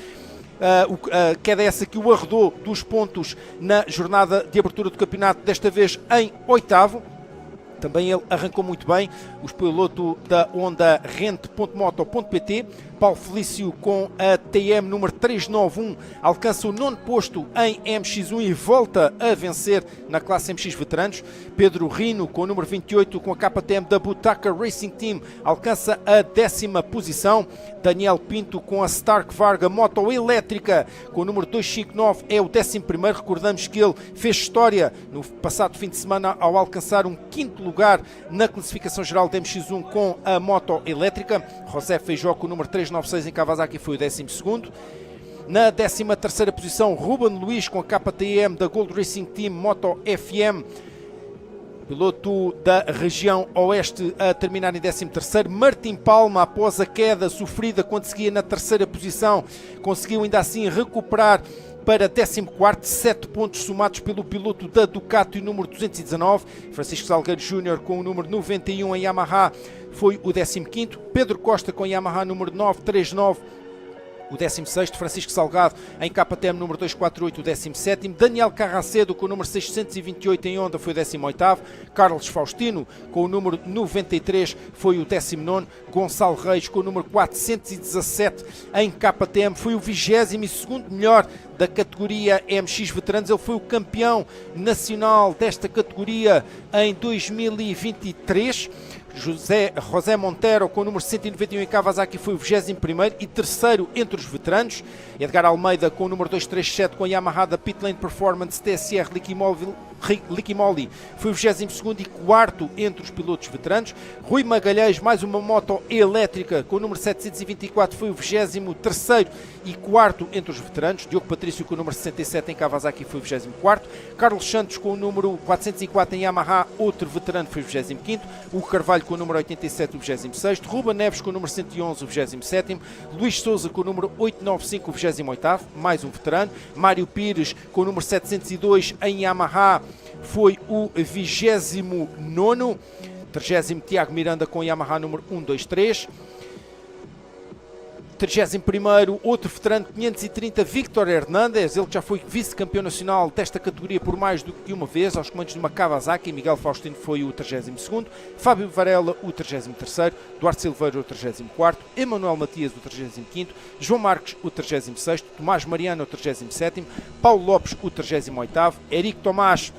A: queda essa que o arredou dos pontos na jornada de abertura do campeonato, desta vez em oitavo. Também ele arrancou muito bem, o piloto da Honda Rente.moto.pt. Paulo Felício com a TM número 391 alcança o nono posto em MX1 e volta a vencer na classe MX Veteranos. Pedro Rino com o número 28 com a KTM da Butaca Racing Team alcança a décima posição. Daniel Pinto com a Stark Varga Moto Elétrica com o número 259 é o 11º. Recordamos que ele fez história no passado fim de semana ao alcançar um quinto lugar na classificação geral da MX1 com a moto elétrica. José Feijó com o número 396 em Kawasaki foi o 12º. Na 13ª posição, Ruben Luís com a KTM da Gold Racing Team Moto FM, piloto da região oeste, a terminar em 13º. Martim Palma, após a queda sofrida quando seguia na terceira posição, conseguiu ainda assim recuperar para 14º, 7 pontos somados pelo piloto da Ducati número 219. Francisco Salgueiro Júnior com o número 91 em Yamaha foi o 15º. Pedro Costa com a Yamaha número 939 o 16º, Francisco Salgado em KTM número 248, o 17º, Daniel Carracedo com o número 628 em Honda foi o 18º, Carlos Faustino com o número 93 foi o 19º, Gonçalo Reis com o número 417 em KTM foi o 22º melhor da categoria MX Veteranos. Ele foi o campeão nacional desta categoria em 2023. José Montero com o número 191 em Kawasaki foi o 21º e terceiro entre os veteranos. Edgar Almeida com o número 237 com a Yamaha da Pitlane Performance TSR Liquimoli foi o 22º e quarto entre os pilotos veteranos. Rui Magalhães, mais uma moto elétrica com o número 724 foi o 23º e quarto entre os veteranos. Diogo Patrício com o número 67 em Kawasaki foi o 24º. Carlos Santos com o número 404 em Yamaha, outro veterano, foi o 25º. O Carvalho com o número 87, o 26º. Ruben Neves com o número 111, o 27º. Luís Souza com o número 895, o 28º, mais um veterano. Mário Pires com o número 702 em Yamaha foi o 29º. 30º Tiago Miranda com Yamaha número 123. 31º, outro veterano 530, Víctor Hernández, ele que já foi vice-campeão nacional desta categoria por mais do que uma vez, aos comandos de uma Kawasaki. Miguel Faustino foi o 32º, Fábio Varela o 33º, Duarte Silveira o 34º, Emanuel Matias o 35º, João Marques o 36º, Tomás Mariano o 37º, Paulo Lopes o 38º, Eric Tomás,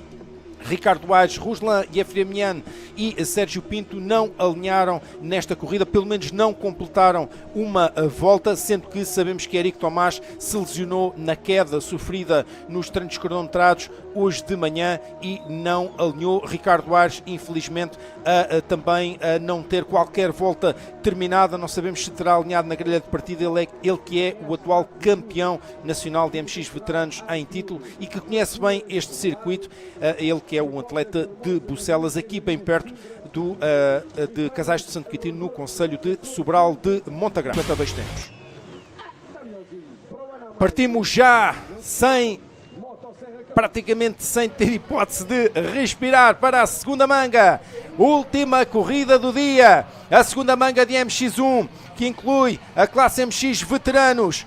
A: Ricardo Aires, Ruslan Yefremian e Sérgio Pinto não alinharam nesta corrida, pelo menos não completaram uma volta, sendo que sabemos que Eric Tomás se lesionou na queda sofrida nos treinos cronometrados hoje de manhã e não alinhou. Ricardo Aires, infelizmente, também a não ter qualquer volta terminada, não sabemos se terá alinhado na grelha de partida. Ele que é o atual campeão nacional de MX veteranos em título e que conhece bem este circuito, ele que é um atleta de Bucelas, aqui bem perto de Casais de Santo Quintino, no concelho de Sobral de Montagrão. 52 tempos. Partimos já praticamente sem ter hipótese de respirar para a segunda manga. Última corrida do dia. A segunda manga de MX1, que inclui a classe MX veteranos.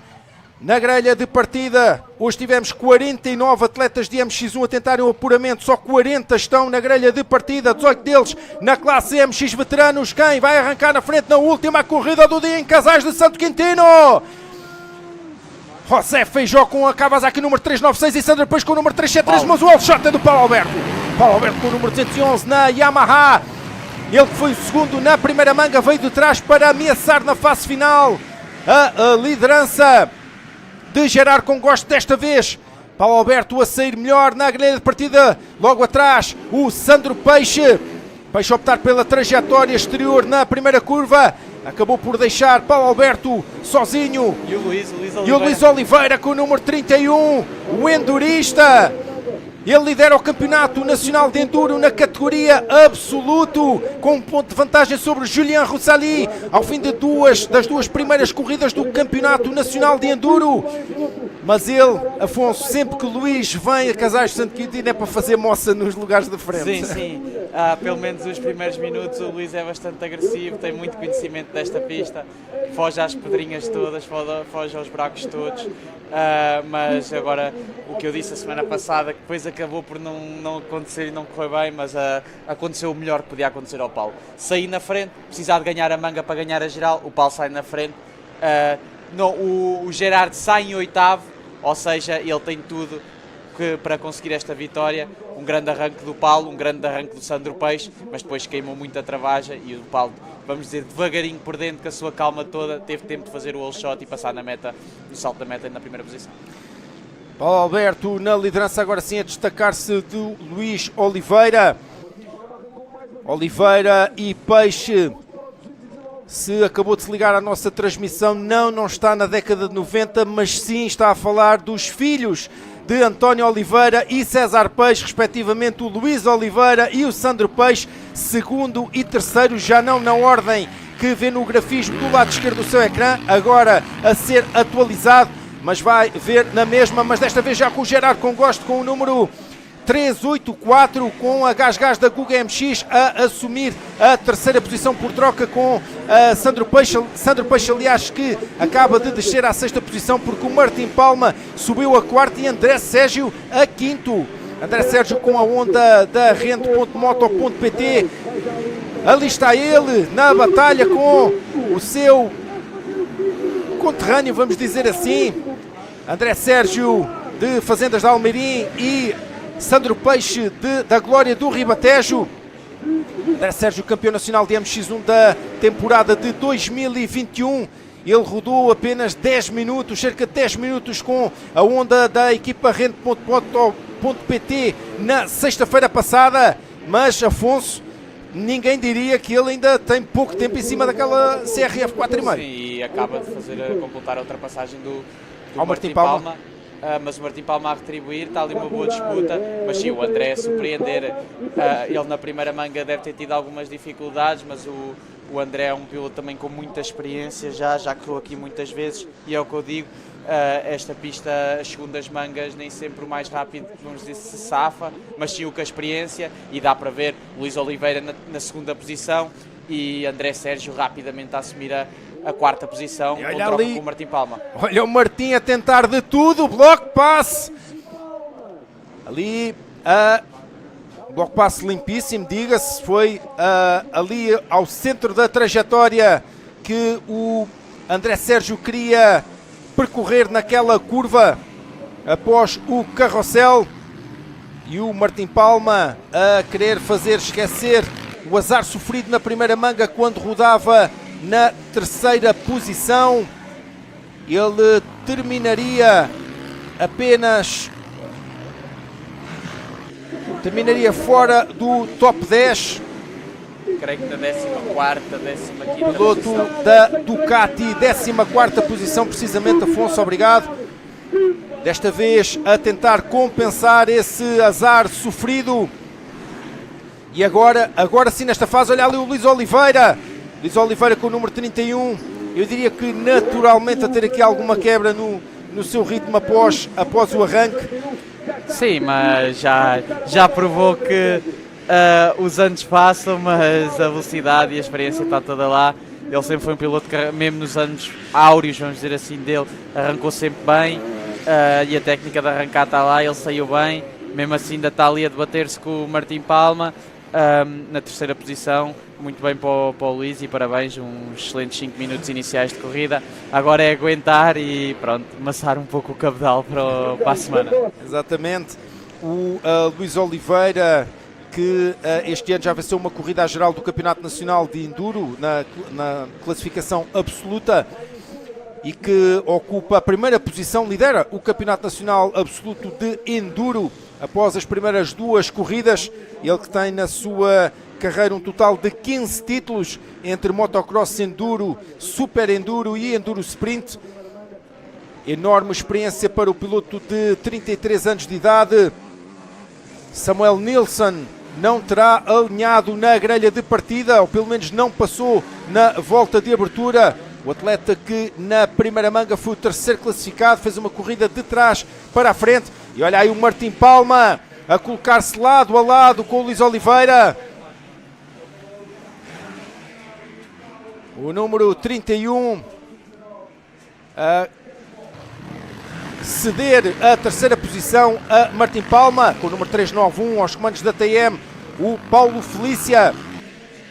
A: Na grelha de partida, hoje tivemos 49 atletas de MX1 a tentarem o apuramento, só 40 estão na grelha de partida, 18 deles na classe MX veteranos. Quem vai arrancar na frente na última corrida do dia em Casais de Santo Quintino? José Feijó com a Kawasaki número 396 e Sandra Peixe com o número 373, mas o all shot é do Paulo Alberto. Paulo Alberto com o número 211 na Yamaha. Ele que foi o segundo na primeira manga, veio de trás para ameaçar na fase final a liderança de Gerard Congosto desta vez. Paulo Alberto a sair melhor na grelha de partida. Logo atrás o Sandro Peixe. Peixe a optar pela trajetória exterior na primeira curva. Acabou por deixar Paulo Alberto sozinho.
B: E o
A: Luís Oliveira com o número 31, o endurista. Ele lidera o Campeonato Nacional de Enduro na categoria absoluto, com um ponto de vantagem sobre Julien Roussali, ao fim de das duas primeiras corridas do Campeonato Nacional de Enduro. Mas ele, Afonso, sempre que o Luís vem a Casais de Santo Quintino é para fazer moça nos lugares da frente.
B: Sim. Pelo menos os primeiros minutos o Luís é bastante agressivo, tem muito conhecimento desta pista, foge às pedrinhas todas, foge aos buracos todos. Mas agora, o que eu disse a semana passada, que depois acabou por não acontecer e não correr bem, mas aconteceu o melhor que podia acontecer ao Paulo. Sair na frente, precisar de ganhar a manga para ganhar a geral, o Paulo sai na frente. O Gerard sai em oitavo, ou seja, ele tem tudo para conseguir esta vitória. Um grande arranque do Paulo, um grande arranque do Sandro Peixe, mas depois queimou muito a travagem e o Paulo, vamos dizer, devagarinho por dentro, com a sua calma toda, teve tempo de fazer o all shot e passar na meta, no salto da meta na primeira posição.
A: Paulo Alberto na liderança, agora sim a destacar-se do Luís Oliveira. Oliveira e Peixe. Se acabou de se ligar à nossa transmissão, não está na década de 90, mas sim está a falar dos filhos de António Oliveira e César Peixe, respectivamente o Luís Oliveira e o Sandro Peixe, segundo e terceiro, já não na ordem que vê no grafismo do lado esquerdo do seu ecrã, agora a ser atualizado, mas vai ver na mesma, mas desta vez já com o Gerard Congosto com o número 384, com a Gás da Guga MX a assumir a terceira posição por troca com Sandro Peixe, aliás, que acaba de descer à sexta posição porque o Martim Palma subiu a quarta e André Sérgio a quinto. André Sérgio com a onda da Rente.moto.pt, ali está ele na batalha com o seu conterrâneo, vamos dizer assim, André Sérgio de Fazendas de Almeirim e Sandro Peixe da Glória do Ribatejo. André Sérgio, campeão nacional de MX1 da temporada de 2021. Ele rodou apenas 10 minutos, cerca de 10 minutos com a onda da equipa Rente.pt na sexta-feira passada. Mas, Afonso, ninguém diria que ele ainda tem pouco tempo em cima daquela CRF 4,5.
B: Sim, e acaba de completar a ultrapassagem do
A: Martim Palma.
B: Mas o Martim Palma a retribuir, está ali uma boa disputa, mas sim, o André a surpreender, ele na primeira manga deve ter tido algumas dificuldades, mas o André é um piloto também com muita experiência, já correu aqui muitas vezes, e é o que eu digo, esta pista, as segundas mangas, nem sempre o mais rápido, vamos dizer, se safa, mas sim o com a experiência, e dá para ver Luís Oliveira na segunda posição, e André Sérgio rapidamente a assumir a quarta posição,
A: E
B: com
A: olha
B: troca
A: ali.
B: com o Martim Palma.
A: Olha o Martim a tentar de tudo, bloco passe. Ali, bloco passe limpíssimo, diga-se, foi ali ao centro da trajetória que o André Sérgio queria percorrer naquela curva após o carrossel. E o Martim Palma a querer fazer esquecer o azar sofrido na primeira manga quando rodava na terceira posição. Ele terminaria fora do top 10.
B: Creio que na 14ª, 15ª
A: Piloto
B: posição.
A: da Ducati, 14ª posição, precisamente, Afonso, obrigado. Desta vez a tentar compensar esse azar sofrido. E agora sim, nesta fase, olha ali o Luís Oliveira. Luís Oliveira com o número 31. Eu diria que naturalmente a ter aqui alguma quebra no seu ritmo após o arranque.
B: Sim, mas já provou que os anos passam, mas a velocidade e a experiência está toda lá. Ele sempre foi um piloto que, mesmo nos anos áureos, vamos dizer assim, dele, arrancou sempre bem. E a técnica de arrancar está lá, ele saiu bem, mesmo assim ainda está ali a debater-se com o Martim Palma, na terceira posição, muito bem para o Luís e parabéns, uns excelentes 5 minutos iniciais de corrida, agora é aguentar e pronto, amassar um pouco o cabedal para a semana.
A: Exatamente, o Luís Oliveira, que este ano já venceu uma corrida geral do Campeonato Nacional de Enduro, na classificação absoluta, e que ocupa a primeira posição, lidera o Campeonato Nacional Absoluto de Enduro após as primeiras 2 corridas. Ele que tem na sua carreira um total de 15 títulos entre motocross enduro, super enduro e enduro sprint. Enorme experiência para o piloto de 33 anos de idade. Samuel Nilsson não terá alinhado na grelha de partida, ou pelo menos não passou na volta de abertura. O atleta que na primeira manga foi o terceiro classificado, fez uma corrida de trás para a frente. E olha aí o Martim Palma a colocar-se lado a lado com o Luís Oliveira. O número 31 a ceder a terceira posição a Martim Palma. Com o número 391 aos comandos da TM, o Paulo Felícia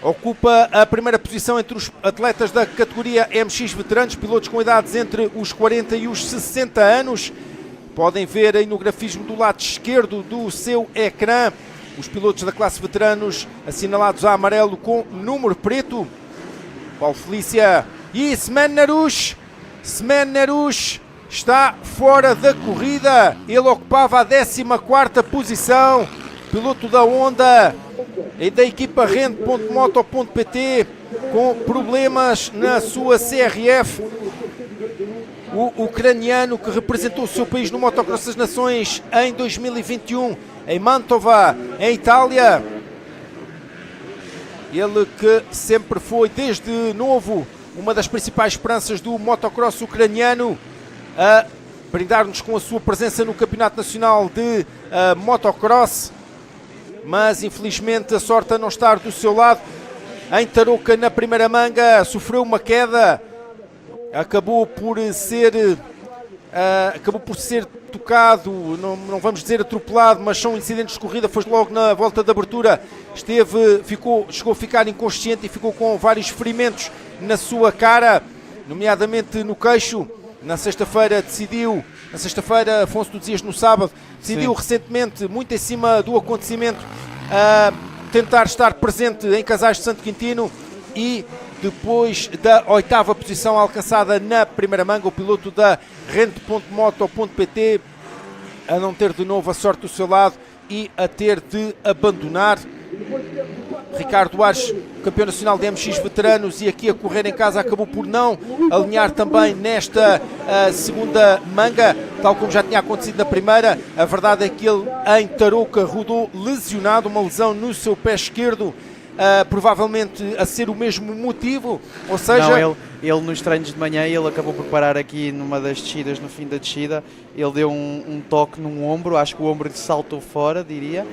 A: ocupa a primeira posição entre os atletas da categoria MX veteranos, pilotos com idades entre os 40 e os 60 anos. Podem ver aí no grafismo do lado esquerdo do seu ecrã os pilotos da classe veteranos assinalados a amarelo com número preto. Paulo Felícia e Semen Narush está fora da corrida. Ele ocupava a 14ª posição, piloto da Honda e da equipa Rende.moto.pt, com problemas na sua CRF. O ucraniano que representou o seu país no Motocross das Nações em 2021 em Mantova, em Itália. Ele que sempre foi desde novo uma das principais esperanças do motocross ucraniano, a brindar-nos com a sua presença no Campeonato Nacional de Motocross, mas infelizmente a sorte a não estar do seu lado. Em Tarouca, na primeira manga, sofreu uma queda, acabou por ser tocado, não vamos dizer atropelado, mas são incidentes de corrida. Foi logo na volta de abertura, chegou a ficar inconsciente e ficou com vários ferimentos na sua cara, nomeadamente no queixo. Na sexta-feira, Afonso, tu dizias no sábado, decidiu
B: Sim.
A: recentemente, muito em cima do acontecimento, tentar estar presente em Casais de Santo Quintino, e depois da 8ª posição alcançada na primeira manga, o piloto da Rende.moto.pt a não ter de novo a sorte do seu lado e a ter de abandonar. Ricardo Ares, campeão nacional de MX veteranos e aqui a correr em casa, acabou por não alinhar também nesta segunda manga, tal como já tinha acontecido na primeira. A verdade é que ele em Tarouca rodou lesionado, uma lesão no seu pé esquerdo, provavelmente a ser o mesmo motivo, ou seja...
B: Não, ele nos treinos de manhã, ele acabou por parar aqui numa das descidas, no fim da descida, ele deu um toque num ombro, acho que o ombro lhe saltou fora, diria.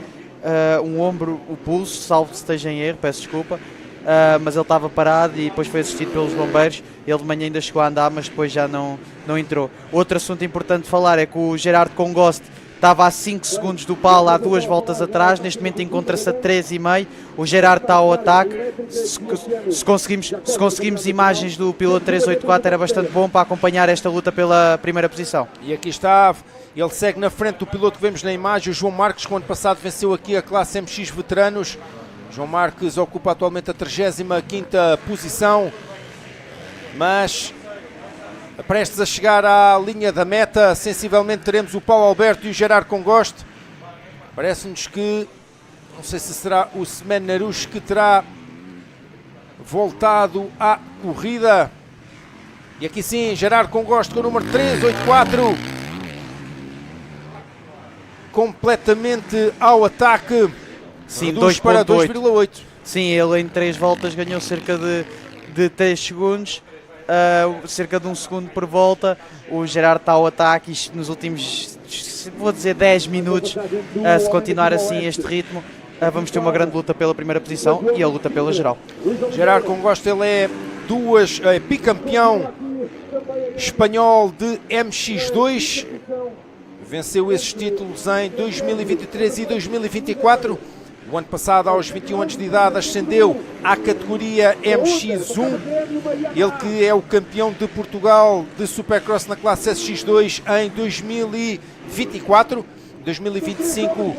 B: O ombro, o pulso, salvo que esteja em erro, peço desculpa, mas ele estava parado e depois foi assistido pelos bombeiros. Ele de manhã ainda chegou a andar, mas depois já não entrou. Outro assunto importante de falar é que o Gerard Congost estava a 5 segundos do Paulo há 2 voltas atrás, neste momento encontra-se a 3,5. O Gerard está ao ataque. Se conseguimos imagens do piloto 384 era bastante bom para acompanhar esta luta pela primeira posição.
A: E aqui está, ele segue na frente do piloto que vemos na imagem, o João Marques, que o ano passado venceu aqui a classe MX Veteranos. João Marques ocupa atualmente a 35ª posição, mas prestes a chegar à linha da meta, sensivelmente teremos o Paulo Alberto e o Gerard Congost. Parece-nos que, não sei se será o Semen Narush que terá voltado à corrida. E aqui sim, Gerard Congost com o número 384. Completamente ao ataque.
B: Sim,
A: reduz para 2,8.
B: Sim, ele em 3 voltas ganhou cerca de 3 segundos. Cerca de 1 segundo por volta. O Gerard está ao ataque nos últimos, vou dizer, 10 minutos. Se continuar assim este ritmo, vamos ter uma grande luta pela primeira posição e a luta pela geral.
A: Gerard Congost, ele é bicampeão espanhol de MX2. Venceu esses títulos em 2023 e 2024. O ano passado, aos 21 anos de idade, ascendeu à categoria MX1. Ele que é o campeão de Portugal de Supercross na classe SX2 em 2024. 2025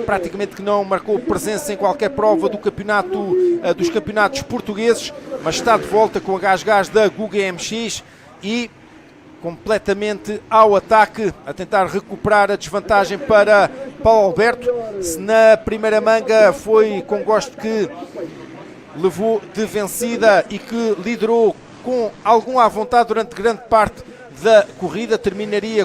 A: praticamente que não marcou presença em qualquer prova do campeonato, dos campeonatos portugueses, mas está de volta com a gás da Guga MX e completamente ao ataque, a tentar recuperar a desvantagem para Paulo Alberto. Se na primeira manga foi Congost que levou de vencida e que liderou com algum à vontade durante grande parte da corrida,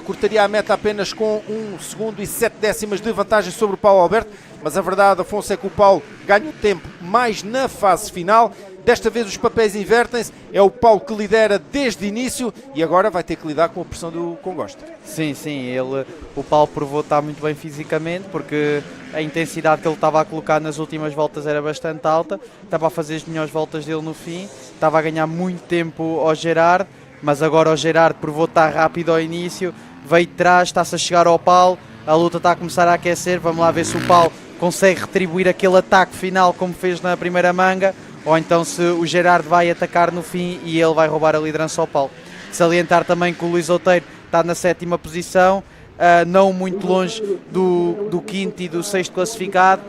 A: cortaria a meta apenas com 1 segundo e 7 décimas de vantagem sobre o Paulo Alberto, mas a verdade, Afonso, é que o Paulo ganha o tempo mais na fase final. Desta vez os papéis invertem-se, é o Paulo que lidera desde o início e agora vai ter que lidar com a pressão do Congost.
B: Sim, o Paulo provou estar muito bem fisicamente, porque a intensidade que ele estava a colocar nas últimas voltas era bastante alta, estava a fazer as melhores voltas dele no fim, estava a ganhar muito tempo ao Gerard, mas agora o Gerard provou estar rápido ao início, veio de trás, está-se a chegar ao Paulo, a luta está a começar a aquecer, vamos lá ver se o Paulo consegue retribuir aquele ataque final como fez na primeira manga, ou então se o Gerard vai atacar no fim e ele vai roubar a liderança ao Paulo. Salientar também que o Luís Outeiro está na 7ª posição, não muito longe do 5º e do 6º classificado.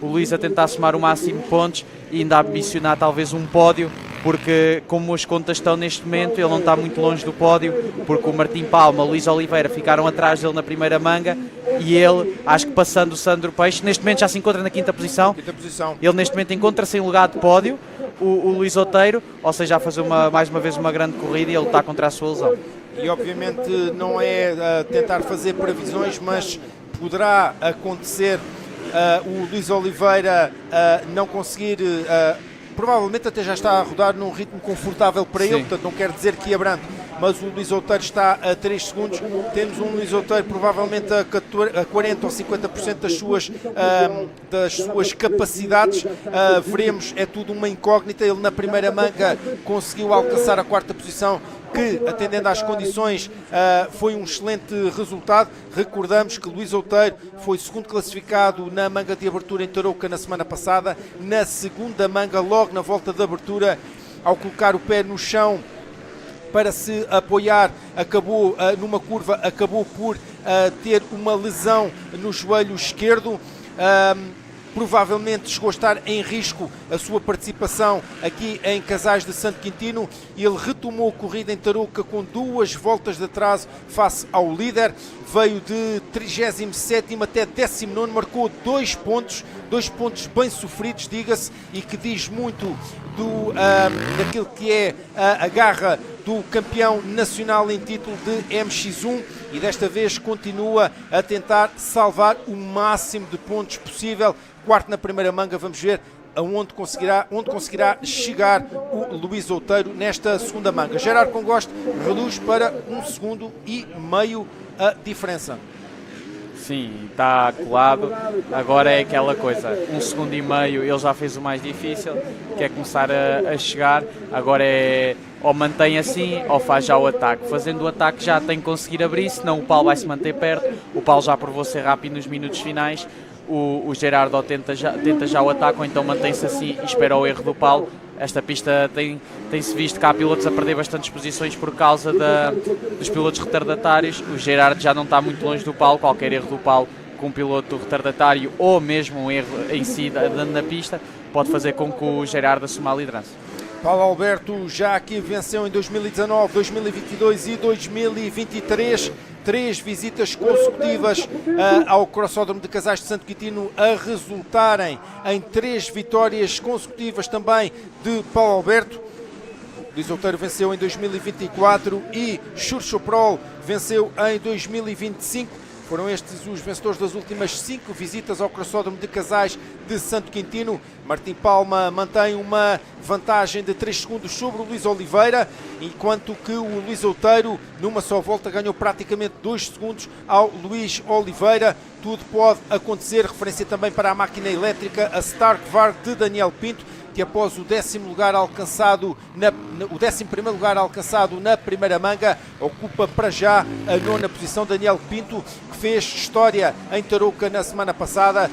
B: O Luís a tentar somar o máximo de pontos e ainda a ambicionar talvez um pódio, porque como as contas estão neste momento, ele não está muito longe do pódio, porque o Martim Palma, o Luís Oliveira ficaram atrás dele na primeira manga e ele, acho que passando o Sandro Peixe, neste momento já se encontra na 5ª posição. Ele neste momento encontra-se em lugar de pódio, o Luís Outeiro, ou seja, a fazer mais uma vez uma grande corrida e ele está contra a sua lesão.
A: E obviamente não é tentar fazer previsões, mas poderá acontecer o Luís Oliveira não conseguir, provavelmente até já está a rodar num ritmo confortável para ele, portanto não quer dizer que abrante, mas o Luís Outeiro está a 3 segundos, temos um Luís Outeiro provavelmente a 40 ou 50% das suas capacidades, veremos, é tudo uma incógnita. Ele na primeira manga conseguiu alcançar a 4ª posição, que atendendo às condições foi um excelente resultado. Recordamos que Luís Outeiro foi 2º classificado na manga de abertura em Tarouca na semana passada, na 2ª manga, logo na volta de abertura, ao colocar o pé no chão para se apoiar, acabou numa curva, acabou por ter uma lesão no joelho esquerdo. Provavelmente chegou a estar em risco a sua participação aqui em Casais de Santo Quintino. Ele retomou a corrida em Tarouca com 2 voltas de atraso face ao líder, veio de 37º até 19º, marcou 2 pontos bem sofridos, diga-se, e que diz muito daquilo que é a garra do campeão nacional em título de MX1, e desta vez continua a tentar salvar o máximo de pontos possível. 4º na primeira manga, vamos ver onde conseguirá chegar o Luís Outeiro nesta 2ª manga. Gerard Congost reduz para 1,5 segundos a diferença.
B: Sim, está colado. Agora é aquela coisa, 1 segundo e meio ele já fez o mais difícil, que é começar a chegar. Agora é ou mantém assim ou faz já o ataque. Fazendo o ataque já tem que conseguir abrir, senão o Paulo vai se manter perto. O Paulo já provou ser rápido nos minutos finais. O Gerardo tenta já o ataque, ou então mantém-se assim e espera o erro do Paulo. Esta pista tem-se visto que há pilotos a perder bastantes posições por causa dos pilotos retardatários. O Gerardo já não está muito longe do Paulo. Qualquer erro do Paulo com um piloto retardatário ou mesmo um erro em si andando na pista pode fazer com que o Gerardo assuma a liderança.
A: Paulo Alberto já aqui venceu em 2019, 2022 e 2023. 3 visitas consecutivas ao Crossódromo de Casais de Santo Quintino a resultarem em 3 vitórias consecutivas também de Paulo Alberto. Luís Outeiro venceu em 2024 e Churchoprol venceu em 2025. Foram estes os vencedores das últimas 5 visitas ao Crossódromo de Casais de Santo Quintino. Martim Palma mantém uma vantagem de 3 segundos sobre o Luís Oliveira, enquanto que o Luís Outeiro, numa só volta, ganhou praticamente 2 segundos ao Luís Oliveira. Tudo pode acontecer. Referência também para a máquina elétrica, a Stark Varg de Daniel Pinto, que após o 10º lugar alcançado o 11º lugar alcançado na primeira manga, ocupa para já a 9ª posição. Daniel Pinto, que fez história em Tarouca na semana passada,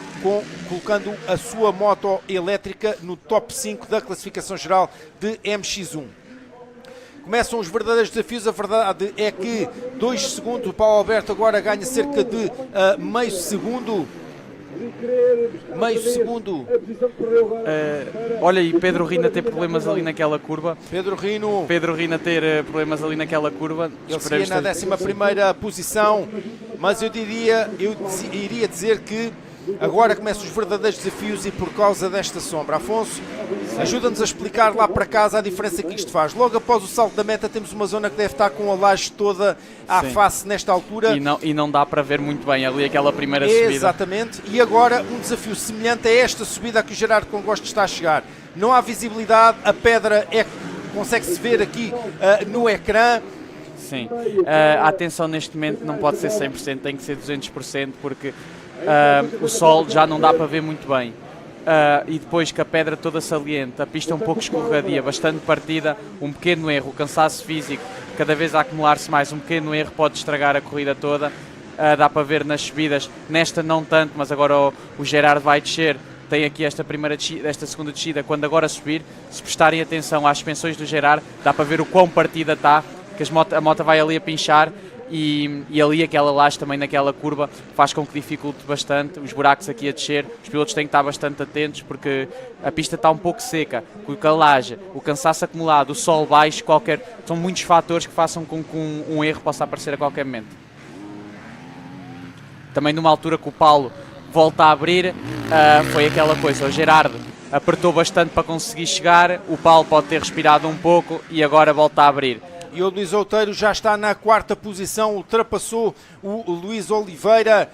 A: colocando a sua moto elétrica no top 5 da classificação geral de MX1. Começam os verdadeiros desafios. A verdade é que 2 segundos, o Paulo Alberto agora ganha cerca de meio segundo.
B: Olha, e Pedro Rina ter problemas ali naquela curva.
A: Pedro Rina
B: ter problemas ali naquela curva.
A: Ele seguia na 11ª posição, mas eu iria dizer que agora começam os verdadeiros desafios e por causa desta sombra. Afonso, ajuda-nos a explicar lá para casa a diferença que isto faz. Logo após o salto da meta temos uma zona que deve estar com a laje toda à face nesta altura.
B: E não dá para ver muito bem ali aquela primeira subida.
A: Exatamente. E agora um desafio semelhante a esta subida a que o Gerardo Congosto está a chegar. Não há visibilidade, a pedra consegue-se ver aqui no ecrã.
B: Sim. A atenção neste momento não pode ser 100%, tem que ser 200%, porque o sol já não dá para ver muito bem. E depois que a pedra toda saliente, a pista um pouco escorregadia, bastante partida, um pequeno erro, o cansaço físico, cada vez a acumular-se mais, um pequeno erro pode estragar a corrida toda. Dá para ver nas subidas, nesta não tanto, mas agora o Gerardo vai descer, tem aqui esta segunda descida. Quando agora subir, se prestarem atenção às suspensões do Gerardo, dá para ver o quão partida está, que a moto vai ali a pinchar. E ali aquela laje também naquela curva faz com que dificulte bastante os buracos aqui a descer. Os pilotos têm que estar bastante atentos porque a pista está um pouco seca, com a laje, o cansaço acumulado, o sol baixo, são muitos fatores que façam com que um erro possa aparecer a qualquer momento. Também numa altura que o Paulo volta a abrir, foi aquela coisa, o Gerardo apertou bastante para conseguir chegar, o Paulo pode ter respirado um pouco e agora volta a abrir.
A: E o Luís Outeiro já está na 4ª posição, ultrapassou o Luís Oliveira,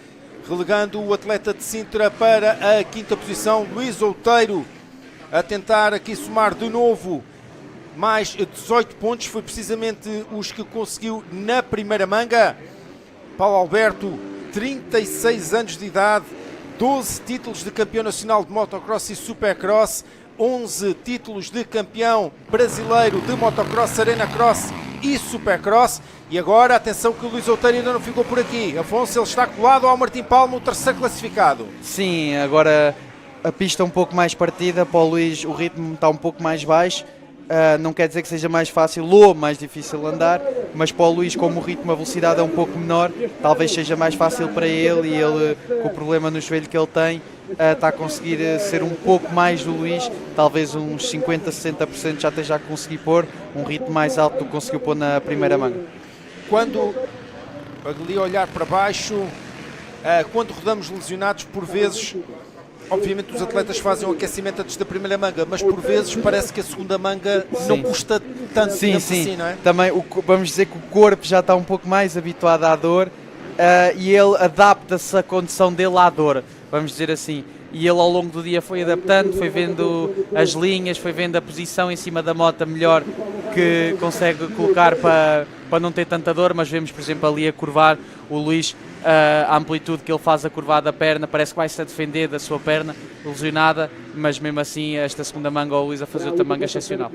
A: relegando o atleta de Sintra para a 5ª posição. Luís Outeiro a tentar aqui somar de novo mais 18 pontos, foi precisamente os que conseguiu na primeira manga. Paulo Alberto, 36 anos de idade, 12 títulos de campeão nacional de motocross e supercross, 11 títulos de campeão brasileiro de motocross, arena cross e supercross. E agora, atenção que o Luís Outeiro ainda não ficou por aqui. Afonso, ele está colado ao Martim Palma, o 3º classificado.
E: Sim, agora a pista um pouco mais partida, para o Luís o ritmo está um pouco mais baixo. Não quer dizer que seja mais fácil ou mais difícil andar, mas para o Luís, como o ritmo, a velocidade é um pouco menor, talvez seja mais fácil para ele, e ele, com o problema no joelho que ele tem, está a conseguir ser um pouco mais do Luís, talvez uns 50, 60% já esteja a conseguir pôr, um ritmo mais alto do que conseguiu pôr na primeira manga.
A: Quando ali olhar para baixo, quando rodamos lesionados, por vezes, obviamente os atletas fazem o aquecimento antes da primeira manga, mas por vezes parece que a segunda manga não custa tanto assim, não é?
E: Também vamos dizer que o corpo já está um pouco mais habituado à dor, e ele adapta-se à condição dele à dor, vamos dizer assim. E ele ao longo do dia foi adaptando, foi vendo as linhas, foi vendo a posição em cima da moto melhor que consegue colocar para não ter tanta dor, mas vemos, por exemplo, ali a curvar o Luís
B: a amplitude que ele faz a curvar da perna, parece que vai-se a defender da sua perna, lesionada, mas mesmo assim esta segunda manga o Luís a fazer outra manga excepcional.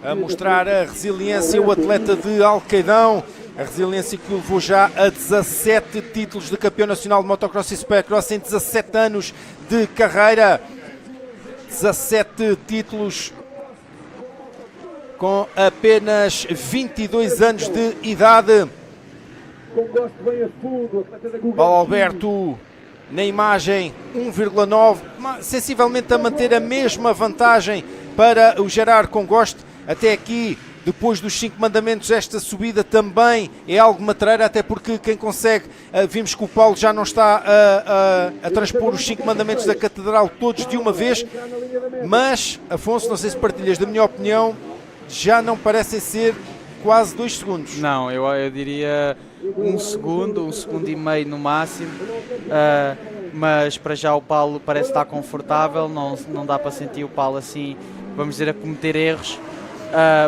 A: A mostrar a resiliência o atleta de Alcaidão, a resiliência que o levou já a 17 títulos de campeão nacional de motocross e supercross em 17 anos de carreira. 17 títulos com apenas 22 anos de idade. Paulo Alberto na imagem 1,9, sensivelmente a manter a mesma vantagem para o Gerard Congoste. Até aqui, depois dos 5 mandamentos, esta subida também é algo matreira, até porque quem consegue, vimos que o Paulo já não está a transpor os 5 mandamentos da Catedral todos de uma vez, mas, Afonso, não sei se partilhas da minha opinião, já não parecem ser quase 2 segundos.
B: Não, eu diria 1 segundo, 1 segundo e meio no máximo, mas para já o Paulo parece estar confortável, não dá para sentir o Paulo assim, vamos dizer, a cometer erros,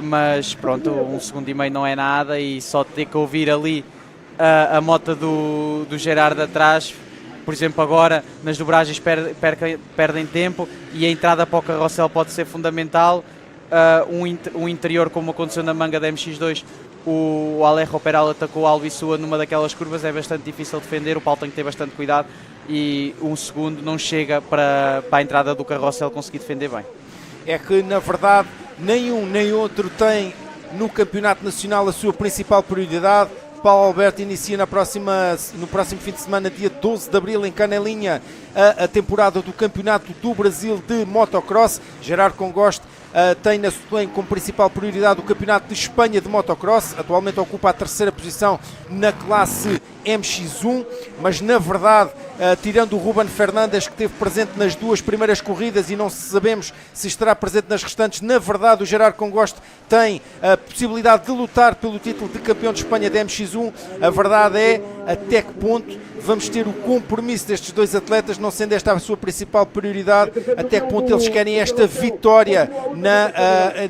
B: mas pronto, 1 segundo e meio não é nada e só ter que ouvir ali a moto do Gerard atrás, por exemplo, agora nas dobragens perdem tempo e a entrada para o carrossel pode ser fundamental. Um interior, como aconteceu na manga da MX2, o Alejo Peral atacou o Albissua numa daquelas curvas, é bastante difícil defender, o Paulo tem que ter bastante cuidado e 1 segundo não chega para a entrada do carrossel conseguir defender bem.
A: É que na verdade nenhum nem outro tem no campeonato nacional a sua principal prioridade. Paulo Alberto inicia no próximo fim de semana, dia 12 de abril, em Canelinha, a temporada do Campeonato do Brasil de Motocross. Gerard Congoste tem como principal prioridade o Campeonato de Espanha de Motocross. Atualmente ocupa a 3ª posição na classe MX1, mas na verdade, tirando o Ruben Fernandes, que esteve presente nas 2 primeiras corridas e não sabemos se estará presente nas restantes, na verdade o Gerard Congoste tem a possibilidade de lutar pelo título de campeão de Espanha da MX1. A verdade é até que ponto vamos ter o compromisso destes 2 atletas, não sendo esta a sua principal prioridade, até que ponto eles querem esta vitória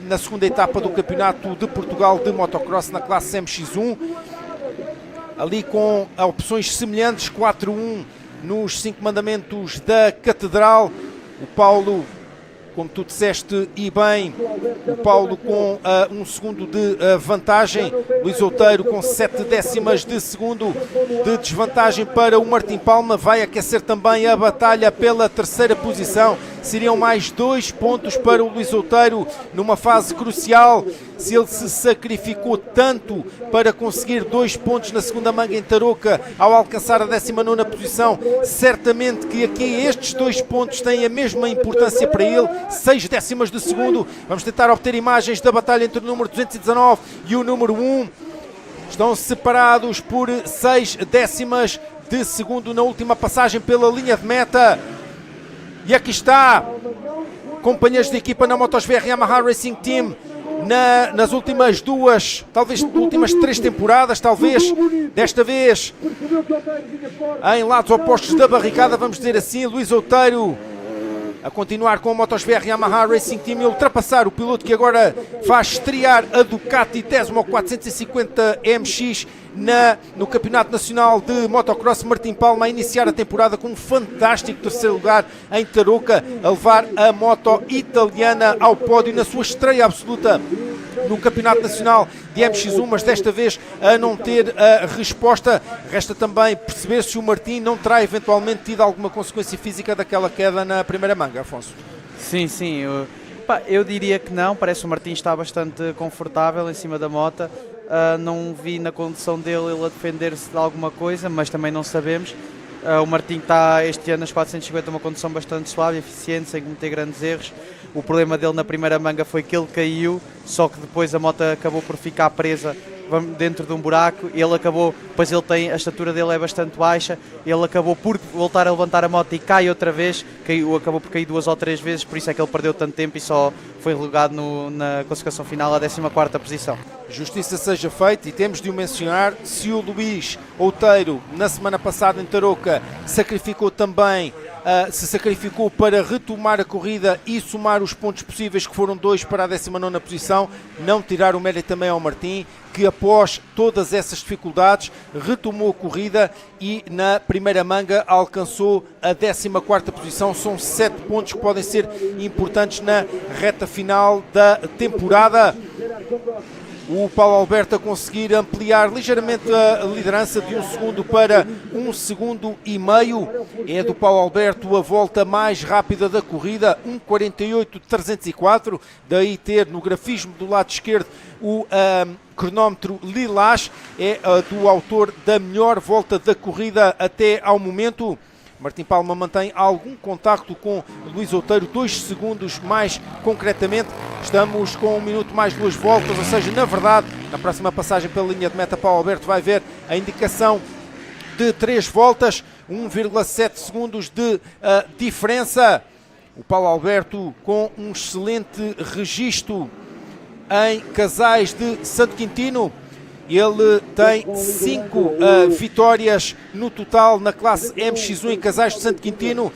A: na segunda etapa do Campeonato de Portugal de Motocross na classe MX1, ali com opções semelhantes, 4-1 nos 5 mandamentos da Catedral. O Paulo, como tu disseste e bem, o Paulo com 1 segundo de vantagem, Luís Outeiro com 7 décimas de segundo de desvantagem para o Martim Palma. Vai aquecer também a batalha pela 3ª posição. Seriam mais 2 pontos para o Luís Outeiro numa fase crucial. Se ele se sacrificou tanto para conseguir 2 pontos na segunda manga em Tarouca ao alcançar a 19ª posição, certamente que aqui estes 2 pontos têm a mesma importância para ele. 6 décimas de segundo. Vamos tentar obter imagens da batalha entre o número 219 e o número 1. Estão separados por 6 décimas de segundo na última passagem pela linha de meta. E aqui está, companheiros de equipa na MotoGP Yamaha Racing Team, nas últimas 2, talvez últimas 3 temporadas, talvez, desta vez, em lados opostos da barricada, vamos dizer assim. Luís Outeiro a continuar com a MotoGP Yamaha Racing Team e ultrapassar o piloto que agora faz estrear a Ducati Tesmo 450 MX no Campeonato Nacional de Motocross. Martim Palma a iniciar a temporada com um fantástico 3º lugar em Tarouca, a levar a moto italiana ao pódio na sua estreia absoluta no Campeonato Nacional de MX1, mas desta vez a não ter a resposta. Resta também perceber se o Martim não terá eventualmente tido alguma consequência física daquela queda na primeira manga, Afonso.
B: Sim, eu diria que não. Parece que o Martim está bastante confortável em cima da moto. Não vi na condição dele ele a defender-se de alguma coisa, mas também não sabemos. O Martim está este ano nas 450 uma condição bastante suave, eficiente, sem cometer grandes erros. O problema dele na primeira manga foi que ele caiu, só que depois a moto acabou por ficar presa dentro de um buraco. Ele acabou, pois ele tem, a estatura dele é bastante baixa, ele acabou por voltar a levantar a moto e cai outra vez, acabou por cair 2 ou 3 vezes, por isso é que ele perdeu tanto tempo e só foi relegado na classificação final à 14ª posição.
A: Justiça seja feita, e temos de o mencionar, se o Luís Outeiro na semana passada em Tarouca sacrificou também se sacrificou para retomar a corrida e somar os pontos possíveis, que foram 2 para a 19ª posição, não tirar o mérito também ao Martim, que após todas essas dificuldades retomou a corrida e na primeira manga alcançou a 14ª posição. São 7 pontos que podem ser importantes na reta final da temporada. O Paulo Alberto a conseguir ampliar ligeiramente a liderança de 1 segundo para 1 segundo e meio. É do Paulo Alberto a volta mais rápida da corrida, 1:48.304. Daí ter no grafismo do lado esquerdo o cronómetro lilás. É do autor da melhor volta da corrida até ao momento. Martim Palma mantém algum contacto com Luís Outeiro, 2 segundos mais concretamente. Estamos com 1 minuto mais 2 voltas, ou seja, na verdade, na próxima passagem pela linha de meta, Paulo Alberto vai ver a indicação de 3 voltas, 1,7 segundos de diferença. O Paulo Alberto com um excelente registro em Casais de Santo Quintino. Ele tem 5 vitórias no total na classe MX1 em Casais de Santo Quintino,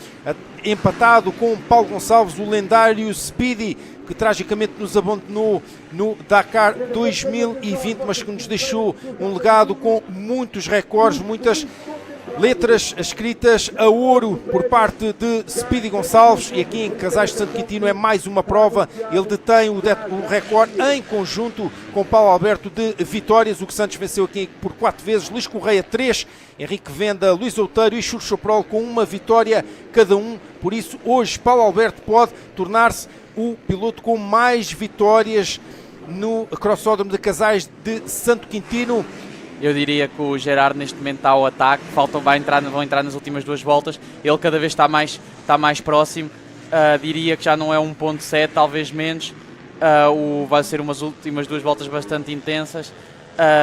A: empatado com Paulo Gonçalves, o lendário Speedy, que tragicamente nos abandonou no Dakar 2020, mas que nos deixou um legado com muitos recordes, muitas letras escritas a ouro por parte de Speedy Gonçalves. E aqui em Casais de Santo Quintino é mais uma prova. Ele detém o recorde em conjunto com Paulo Alberto de vitórias. O que Santos venceu aqui por 4 vezes, Luís Correia 3, Henrique Venda, Luís Outeiro e Churchoprol com 1 vitória cada um. Por isso hoje Paulo Alberto pode tornar-se o piloto com mais vitórias no Crossódromo de Casais de Santo Quintino.
B: Eu diria que o Gerard neste momento está ao ataque, vão entrar nas últimas 2 voltas, ele cada vez está mais próximo, diria que já não é 1.7, talvez menos, vai ser umas últimas 2 voltas bastante intensas,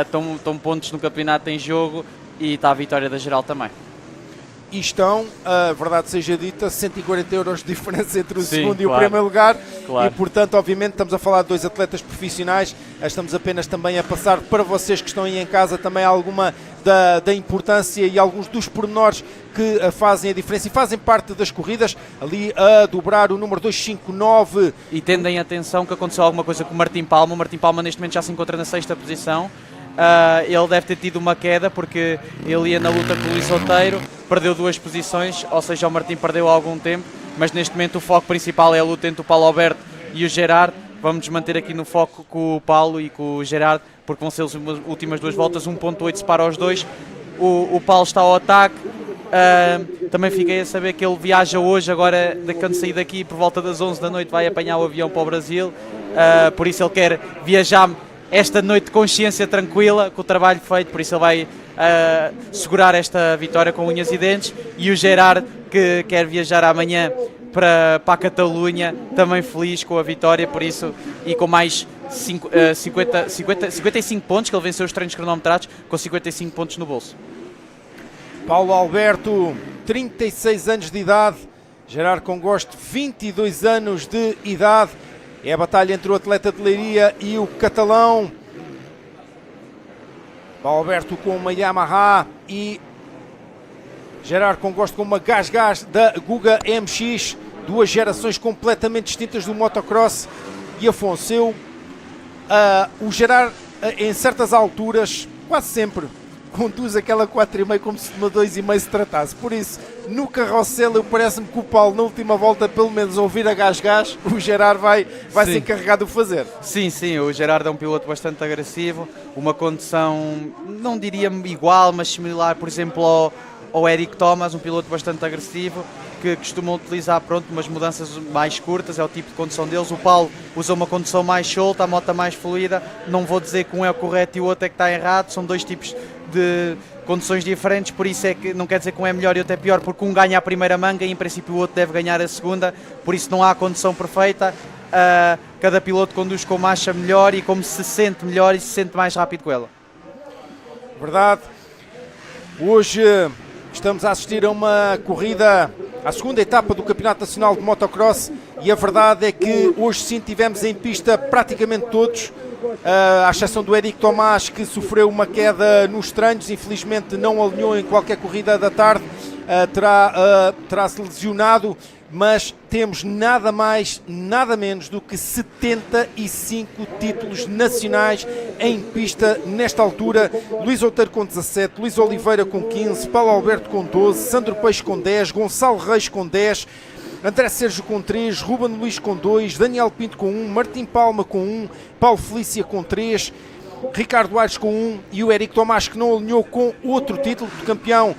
B: estão pontos no campeonato em jogo e está a vitória da geral também.
A: E estão, a verdade seja dita, 140 euros de diferença entre o
B: Sim,
A: segundo e o
B: claro,
A: primeiro lugar.
B: claro.
A: E portanto, obviamente, estamos a falar de 2 atletas profissionais. Estamos apenas também a passar para vocês que estão aí em casa também alguma da importância e alguns dos pormenores que fazem a diferença e fazem parte das corridas. Ali a dobrar o número 259.
B: E tendem atenção que aconteceu alguma coisa com o Martim Palma. O Martim Palma neste momento já se encontra na 6ª posição. Ele deve ter tido uma queda porque ele ia na luta com o Luís Outeiro, perdeu 2 posições, ou seja, o Martim perdeu algum tempo, mas neste momento o foco principal é a luta entre o Paulo Alberto e o Gerard. Vamos nos manter aqui no foco com o Paulo e com o Gerard, porque vão ser as últimas 2 voltas, 1.8 separa os dois. O Paulo está ao ataque. Também fiquei a saber que ele viaja hoje, agora quando sair daqui por volta das 11 da noite vai apanhar o avião para o Brasil, por isso ele quer viajar esta noite de consciência tranquila, com o trabalho feito, por isso ele vai segurar esta vitória com unhas e dentes. E o Gerard, que quer viajar amanhã para a Catalunha, também feliz com a vitória, por isso, e com mais 55 pontos, que ele venceu os treinos cronometrados, com 55 pontos no bolso.
A: Paulo Alberto, 36 anos de idade. Gerard Congosto, 22 anos de idade. É a batalha entre o atleta de Leiria e o catalão. Paulo Alberto com uma Yamaha e Gerard Congosto com uma Gas da Guga MX. 2 gerações completamente distintas do motocross. E Afonso, o Gerard em certas alturas, quase sempre, conduz aquela 4,5 como se de uma 2,5 se tratasse. Por isso, no carrossel, eu parece-me que o Paulo, na última volta, pelo menos ouvir a Gas, o Gerard vai se encarregar de o fazer.
B: Sim, o Gerard é um piloto bastante agressivo, uma condução, não diria igual, mas similar, por exemplo, ao Eric Thomas, um piloto bastante agressivo, que costumam utilizar umas mudanças mais curtas, é o tipo de condução deles. O Paulo usa uma condução mais solta, a moto mais fluida. Não vou dizer que um é o correto e o outro é que está errado, são 2 tipos de condições diferentes, por isso é que não quer dizer que um é melhor e outro é pior, porque um ganha a primeira manga e em princípio o outro deve ganhar a segunda, por isso não há condição perfeita. Cada piloto conduz como acha melhor e como se sente melhor e se sente mais rápido com ela.
A: Verdade. Hoje estamos a assistir a uma corrida, à segunda etapa do Campeonato Nacional de Motocross, e a verdade é que hoje sim tivemos em pista praticamente todos, à exceção do Eric Tomás, que sofreu uma queda nos treinos, infelizmente não alinhou em qualquer corrida da tarde. terá-se lesionado, mas temos nada mais, nada menos do que 75 títulos nacionais em pista nesta altura. Luís Outeiro com 17, Luís Oliveira com 15, Paulo Alberto com 12, Sandro Peixe com 10, Gonçalo Reis com 10, André Sérgio com 3, Ruben Luís com 2, Daniel Pinto com 1, Martim Palma com 1, Paulo Felícia com 3, Ricardo Aires com 1 e o Érico Tomás, que não alinhou, com outro título de campeão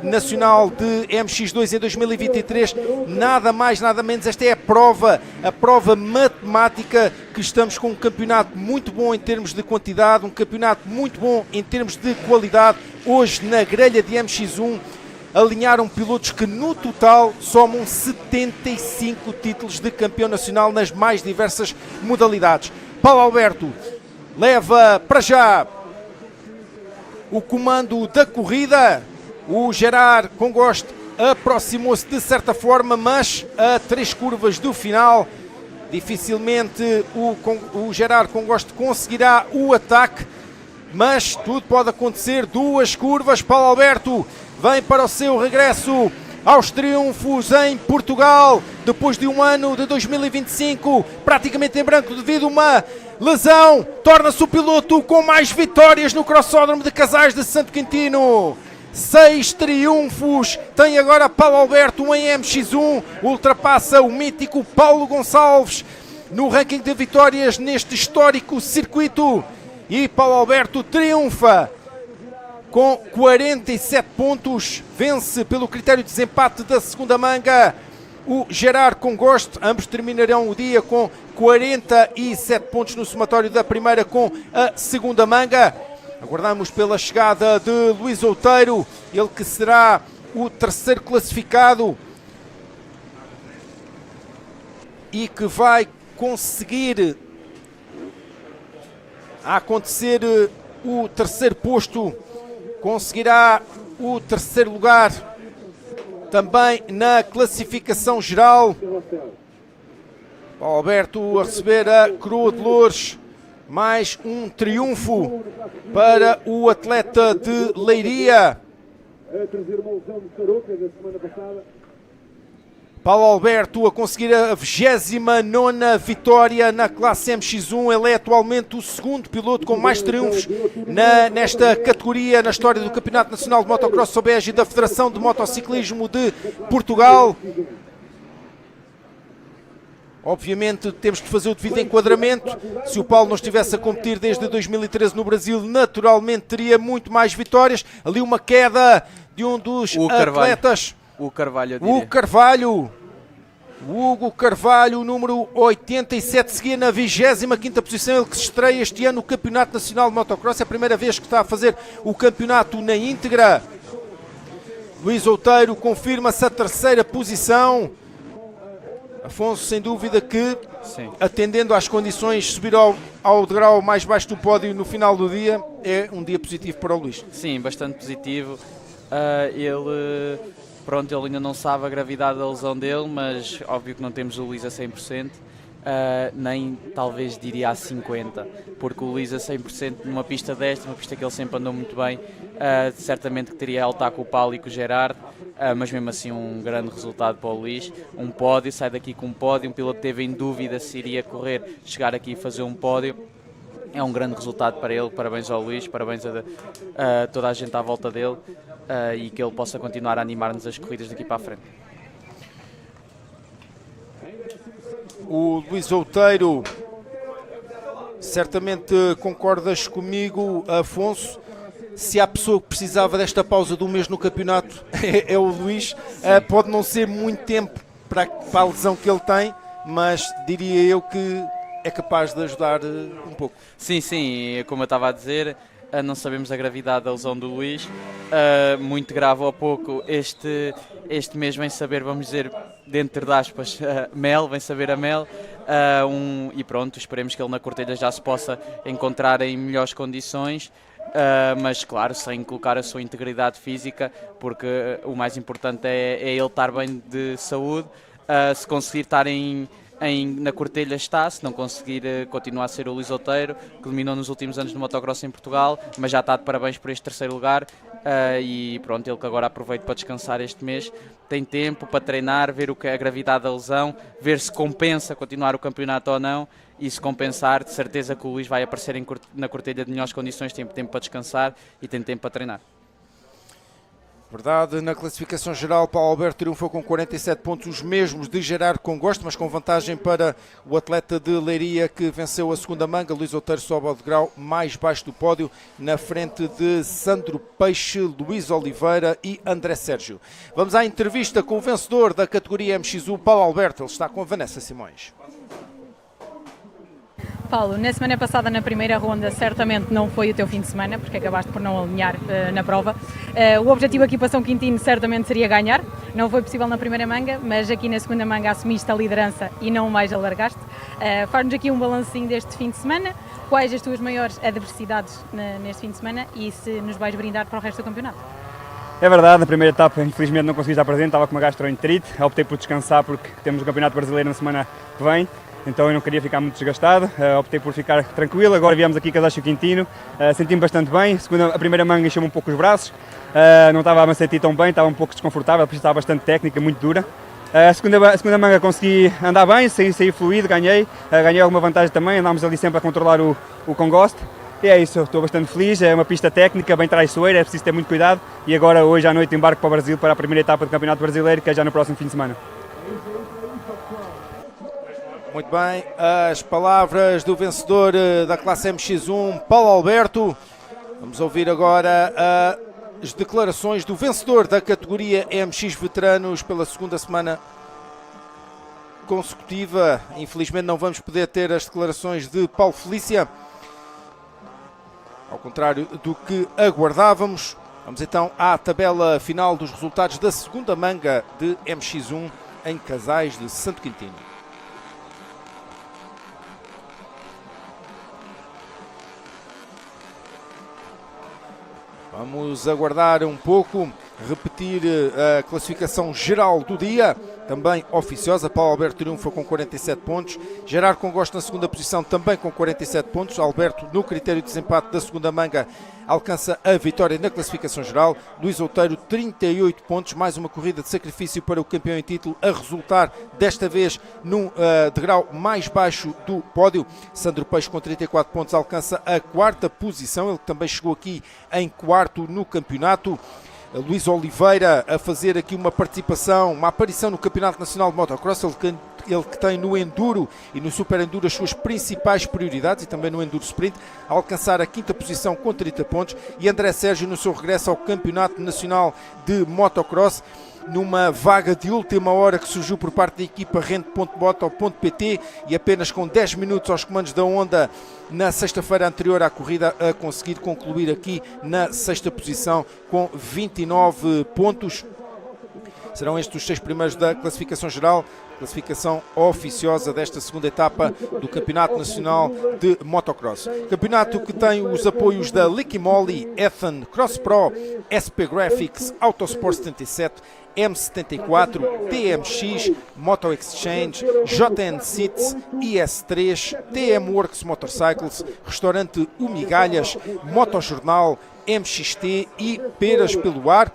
A: nacional de MX2 em 2023. Nada mais, nada menos, esta é a prova matemática, que estamos com um campeonato muito bom em termos de quantidade, um campeonato muito bom em termos de qualidade. Hoje, na grelha de MX1, alinharam pilotos que no total somam 75 títulos de campeão nacional nas mais diversas modalidades. Paulo Alberto leva para já o comando da corrida. O Gerard Congoste aproximou-se de certa forma, mas a 3 curvas do final dificilmente o Gerard Congoste conseguirá o ataque, mas tudo pode acontecer. 2 curvas, Paulo Alberto vem para o seu regresso aos triunfos em Portugal, depois de um ano de 2025 praticamente em branco devido a uma lesão. Torna-se o piloto com mais vitórias no Crossódromo de Casais de Santo Quintino. 6 triunfos tem agora Paulo Alberto em MX1, ultrapassa o mítico Paulo Gonçalves no ranking de vitórias neste histórico circuito, e Paulo Alberto triunfa com 47 pontos, vence pelo critério de desempate da segunda manga o Gerard Congoste. Ambos terminarão o dia com 47 pontos no somatório da primeira com a segunda manga. Aguardamos pela chegada de Luís Outeiro, ele que será o terceiro classificado e que vai conseguir acontecer o terceiro posto, conseguirá o terceiro lugar também na classificação geral. Paulo Alberto a receber a Coroa de Louros, mais um triunfo para o atleta de Leiria. Paulo Alberto a conseguir a 29ª vitória na classe MX1. Ele é atualmente o segundo piloto com mais triunfos nesta categoria na história do Campeonato Nacional de Motocross sob a égide da Federação de Motociclismo de Portugal. Obviamente temos que fazer o devido enquadramento. Se o Paulo não estivesse a competir desde 2013 no Brasil, naturalmente teria muito mais vitórias. Ali uma queda de um dos atletas.
B: O Carvalho, eu diria.
A: O Carvalho. O Hugo Carvalho, número 87, seguia na 25ª posição. Ele que se estreia este ano no Campeonato Nacional de Motocross. É a primeira vez que está a fazer o campeonato na íntegra. Luís Outeiro confirma-se a 3ª posição. Afonso, sem dúvida que, sim, atendendo às condições, subir ao degrau mais baixo do pódio no final do dia é um dia positivo para o Luís.
B: Sim, bastante positivo. Ele ainda não sabe a gravidade da lesão dele, mas óbvio que não temos o Luís a 100%, nem talvez diria a 50%, porque o Luís a 100% numa pista desta, uma pista que ele sempre andou muito bem, certamente que teria a lutar com o Paulo e com o Gerard, mas mesmo assim um grande resultado para o Luís. Um pódio, sai daqui com um pódio, um piloto teve em dúvida se iria correr, chegar aqui e fazer um pódio. É um grande resultado para ele, parabéns ao Luís, parabéns a toda a gente à volta dele, e que ele possa continuar a animar-nos as corridas daqui para a frente.
A: O Luís Outeiro, certamente concordas comigo, Afonso, se há pessoa que precisava desta pausa de um mês no campeonato é o Luís. Pode não ser muito tempo para a lesão que ele tem, mas diria eu que é capaz de ajudar um pouco.
B: Sim, como eu estava a dizer, não sabemos a gravidade da lesão do Luís, muito grave ou pouco. Este mês vem saber, vamos dizer, dentro de aspas, vem saber a mel, e pronto, esperemos que ele na Cortelha já se possa encontrar em melhores condições, mas claro, sem colocar a sua integridade física, porque o mais importante é ele estar bem de saúde. Se conseguir estar na Cortelha está, se não conseguir continuar a ser o Luís Outeiro, que dominou nos últimos anos no motocross em Portugal, mas já está de parabéns por este terceiro lugar, e pronto, ele que agora aproveita para descansar este mês, tem tempo para treinar, ver o que é a gravidade da lesão, ver se compensa continuar o campeonato ou não, e se compensar, de certeza que o Luís vai aparecer na Cortelha de melhores condições, tem tempo para descansar e tem tempo para treinar.
A: Verdade, na classificação geral, Paulo Alberto triunfou com 47 pontos, os mesmos de Gerardo Congosto, mas com vantagem para o atleta de Leiria que venceu a segunda manga. Luís Outeiro sobe ao degrau mais baixo do pódio, na frente de Sandro Peixe, Luís Oliveira e André Sérgio. Vamos à entrevista com o vencedor da categoria MX1, Paulo Alberto. Ele está com a Vanessa Simões.
C: Paulo, na semana passada, na primeira ronda, certamente não foi o teu fim de semana, porque acabaste por não alinhar na prova. O objetivo aqui para São Quintino certamente seria ganhar, não foi possível na primeira manga, mas aqui na segunda manga assumiste a liderança e não mais alargaste. Faz-nos aqui um balancinho deste fim de semana, quais as tuas maiores adversidades neste fim de semana e se nos vais brindar para o resto do campeonato.
F: É verdade, na primeira etapa infelizmente não consegui estar presente, estava com uma gastroenterite, optei por descansar porque temos o Campeonato Brasileiro na semana que vem. Então eu não queria ficar muito desgastado, optei por ficar tranquilo. Agora viemos aqui a Casais Quintino, senti-me bastante bem. A primeira manga encheu-me um pouco os braços, não estava a me sentir tão bem, estava um pouco desconfortável, porque estava bastante técnica, muito dura. A segunda manga consegui andar bem, saí fluido, ganhei alguma vantagem também, andámos ali sempre a controlar o Congosto. E é isso, estou bastante feliz, é uma pista técnica, bem traiçoeira, é preciso ter muito cuidado. E agora hoje à noite embarco para o Brasil para a primeira etapa do Campeonato Brasileiro, que é já no próximo fim de semana.
A: Muito bem, as palavras do vencedor da classe MX1, Paulo Alberto. Vamos ouvir agora as declarações do vencedor da categoria MX Veteranos pela segunda semana consecutiva. Infelizmente não vamos poder ter as declarações de Paulo Felícia, ao contrário do que aguardávamos. Vamos então à tabela final dos resultados da segunda manga de MX1 em Casais de Santo Quintino. Vamos aguardar um pouco, repetir a classificação geral do dia, também oficiosa. Paulo Alberto triunfa com 47 pontos, Gerardo Congosto na segunda posição também com 47 pontos, Alberto no critério de desempate da segunda manga alcança a vitória na classificação geral, Luís Outeiro 38 pontos, mais uma corrida de sacrifício para o campeão em título a resultar desta vez num degrau mais baixo do pódio. Sandro Peixe com 34 pontos alcança a quarta posição, ele também chegou aqui em quarto no campeonato. Luís Oliveira a fazer aqui uma aparição no Campeonato Nacional de Motocross, ele que tem no Enduro e no Super Enduro as suas principais prioridades e também no Enduro Sprint, a alcançar a quinta posição com 30 pontos, e André Sérgio no seu regresso ao Campeonato Nacional de Motocross, numa vaga de última hora que surgiu por parte da equipa Rente.moto.pt e apenas com 10 minutos aos comandos da Honda na sexta-feira anterior à corrida, a conseguir concluir aqui na sexta posição com 29 pontos. Serão estes os 6 primeiros da classificação geral, classificação oficiosa desta segunda etapa do Campeonato Nacional de Motocross. Campeonato que tem os apoios da Liqui Moly, Ethan, Cross Pro, SP Graphics, Autosport 77, M74, TMX, Moto Exchange, JN Seats, IS3, TM Works Motorcycles, Restaurante Umigalhas, Motojornal, MXT e Peras pelo Ar,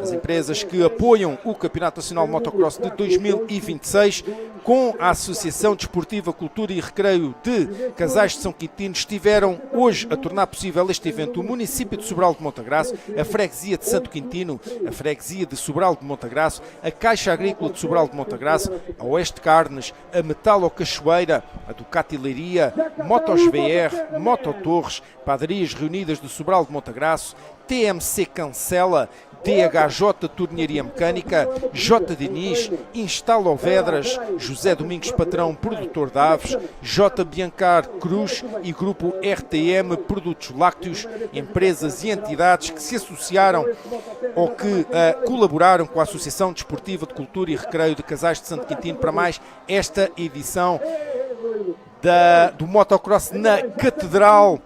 A: as empresas que apoiam o Campeonato Nacional de Motocross de 2026, com a Associação Desportiva Cultura e Recreio de Casais de São Quintino, estiveram hoje a tornar possível este evento o município de Sobral de Montagraço, a Freguesia de Santo Quintino, a Freguesia de Sobral de Montagraço, a Caixa Agrícola de Sobral de Montagraço, a Oeste Carnes, a Metalo Cachoeira, a Ducati Leiria, Motos VR, Moto Torres, Padarias Reunidas de Sobral de Montagraço, TMC Cancela, DHJ Tornearia Mecânica, J. Diniz, Instalo Vedras, José Domingos Patrão, produtor de aves, J. Biancar Cruz e Grupo RTM Produtos Lácteos, empresas e entidades que se associaram ou que colaboraram com a Associação Desportiva de Cultura e Recreio de Casais de Santo Quintino para mais esta edição do Motocross na Catedral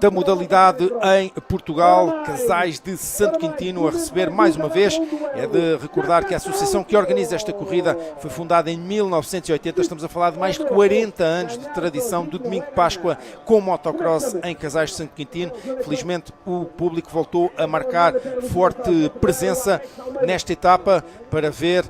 A: da modalidade em Portugal. Casais de Santo Quintino a receber mais uma vez. É de recordar que a associação que organiza esta corrida foi fundada em 1980. Estamos a falar de mais de 40 anos de tradição do Domingo de Páscoa com motocross em Casais de Santo Quintino. Felizmente o público voltou a marcar forte presença nesta etapa para ver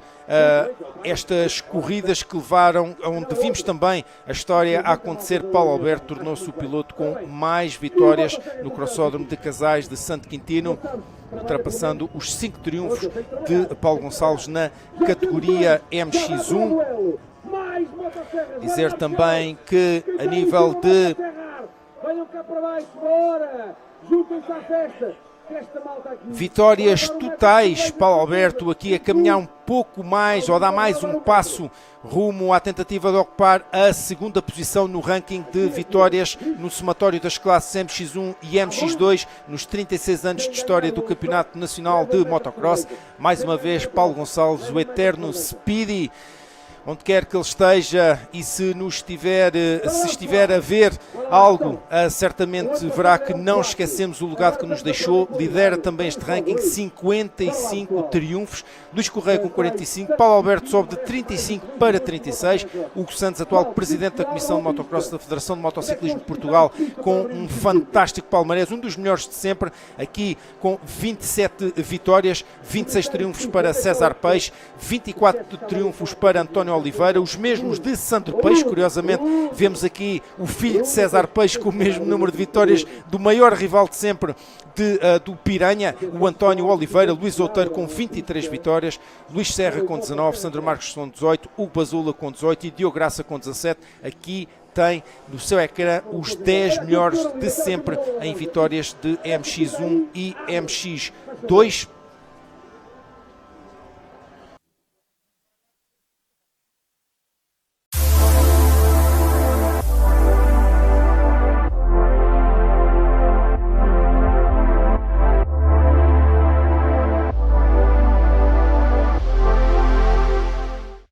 A: estas corridas que levaram, onde vimos também a história a acontecer. Paulo Alberto tornou-se o piloto com mais vitórias no crossódromo de Casais de Santo Quintino, ultrapassando os 5 triunfos de Paulo Gonçalves na categoria MX1. Dizer também que a nível de vitórias totais, Paulo Alberto aqui a caminhar um pouco mais, ou dar mais um passo rumo à tentativa de ocupar a segunda posição no ranking de vitórias no somatório das classes MX1 e MX2 nos 36 anos de história do Campeonato Nacional de Motocross. Mais uma vez Paulo Gonçalves, o eterno Speedy, onde quer que ele esteja, e se estiver a ver algo, certamente verá que não esquecemos o legado que nos deixou. Lidera também este ranking, 55 triunfos. Luís Correia com 45, Paulo Alberto sobe de 35 para 36. Hugo Santos, atual presidente da Comissão de Motocross da Federação de Motociclismo de Portugal, com um fantástico palmarés, um dos melhores de sempre, aqui com 27 vitórias, 26 triunfos para César Peixe, 24 triunfos para António Oliveira, os mesmos de Sandro Peixe. Curiosamente vemos aqui o filho de César Peixe com o mesmo número de vitórias do maior rival de sempre do Piranha, o António Oliveira. Luís Outeiro com 23 vitórias, Luís Serra com 19, Sandro Marques com 18, Hugo Basula com 18 e Diogo Graça com 17. Aqui tem no seu ecrã os 10 melhores de sempre em vitórias de MX1 e MX2.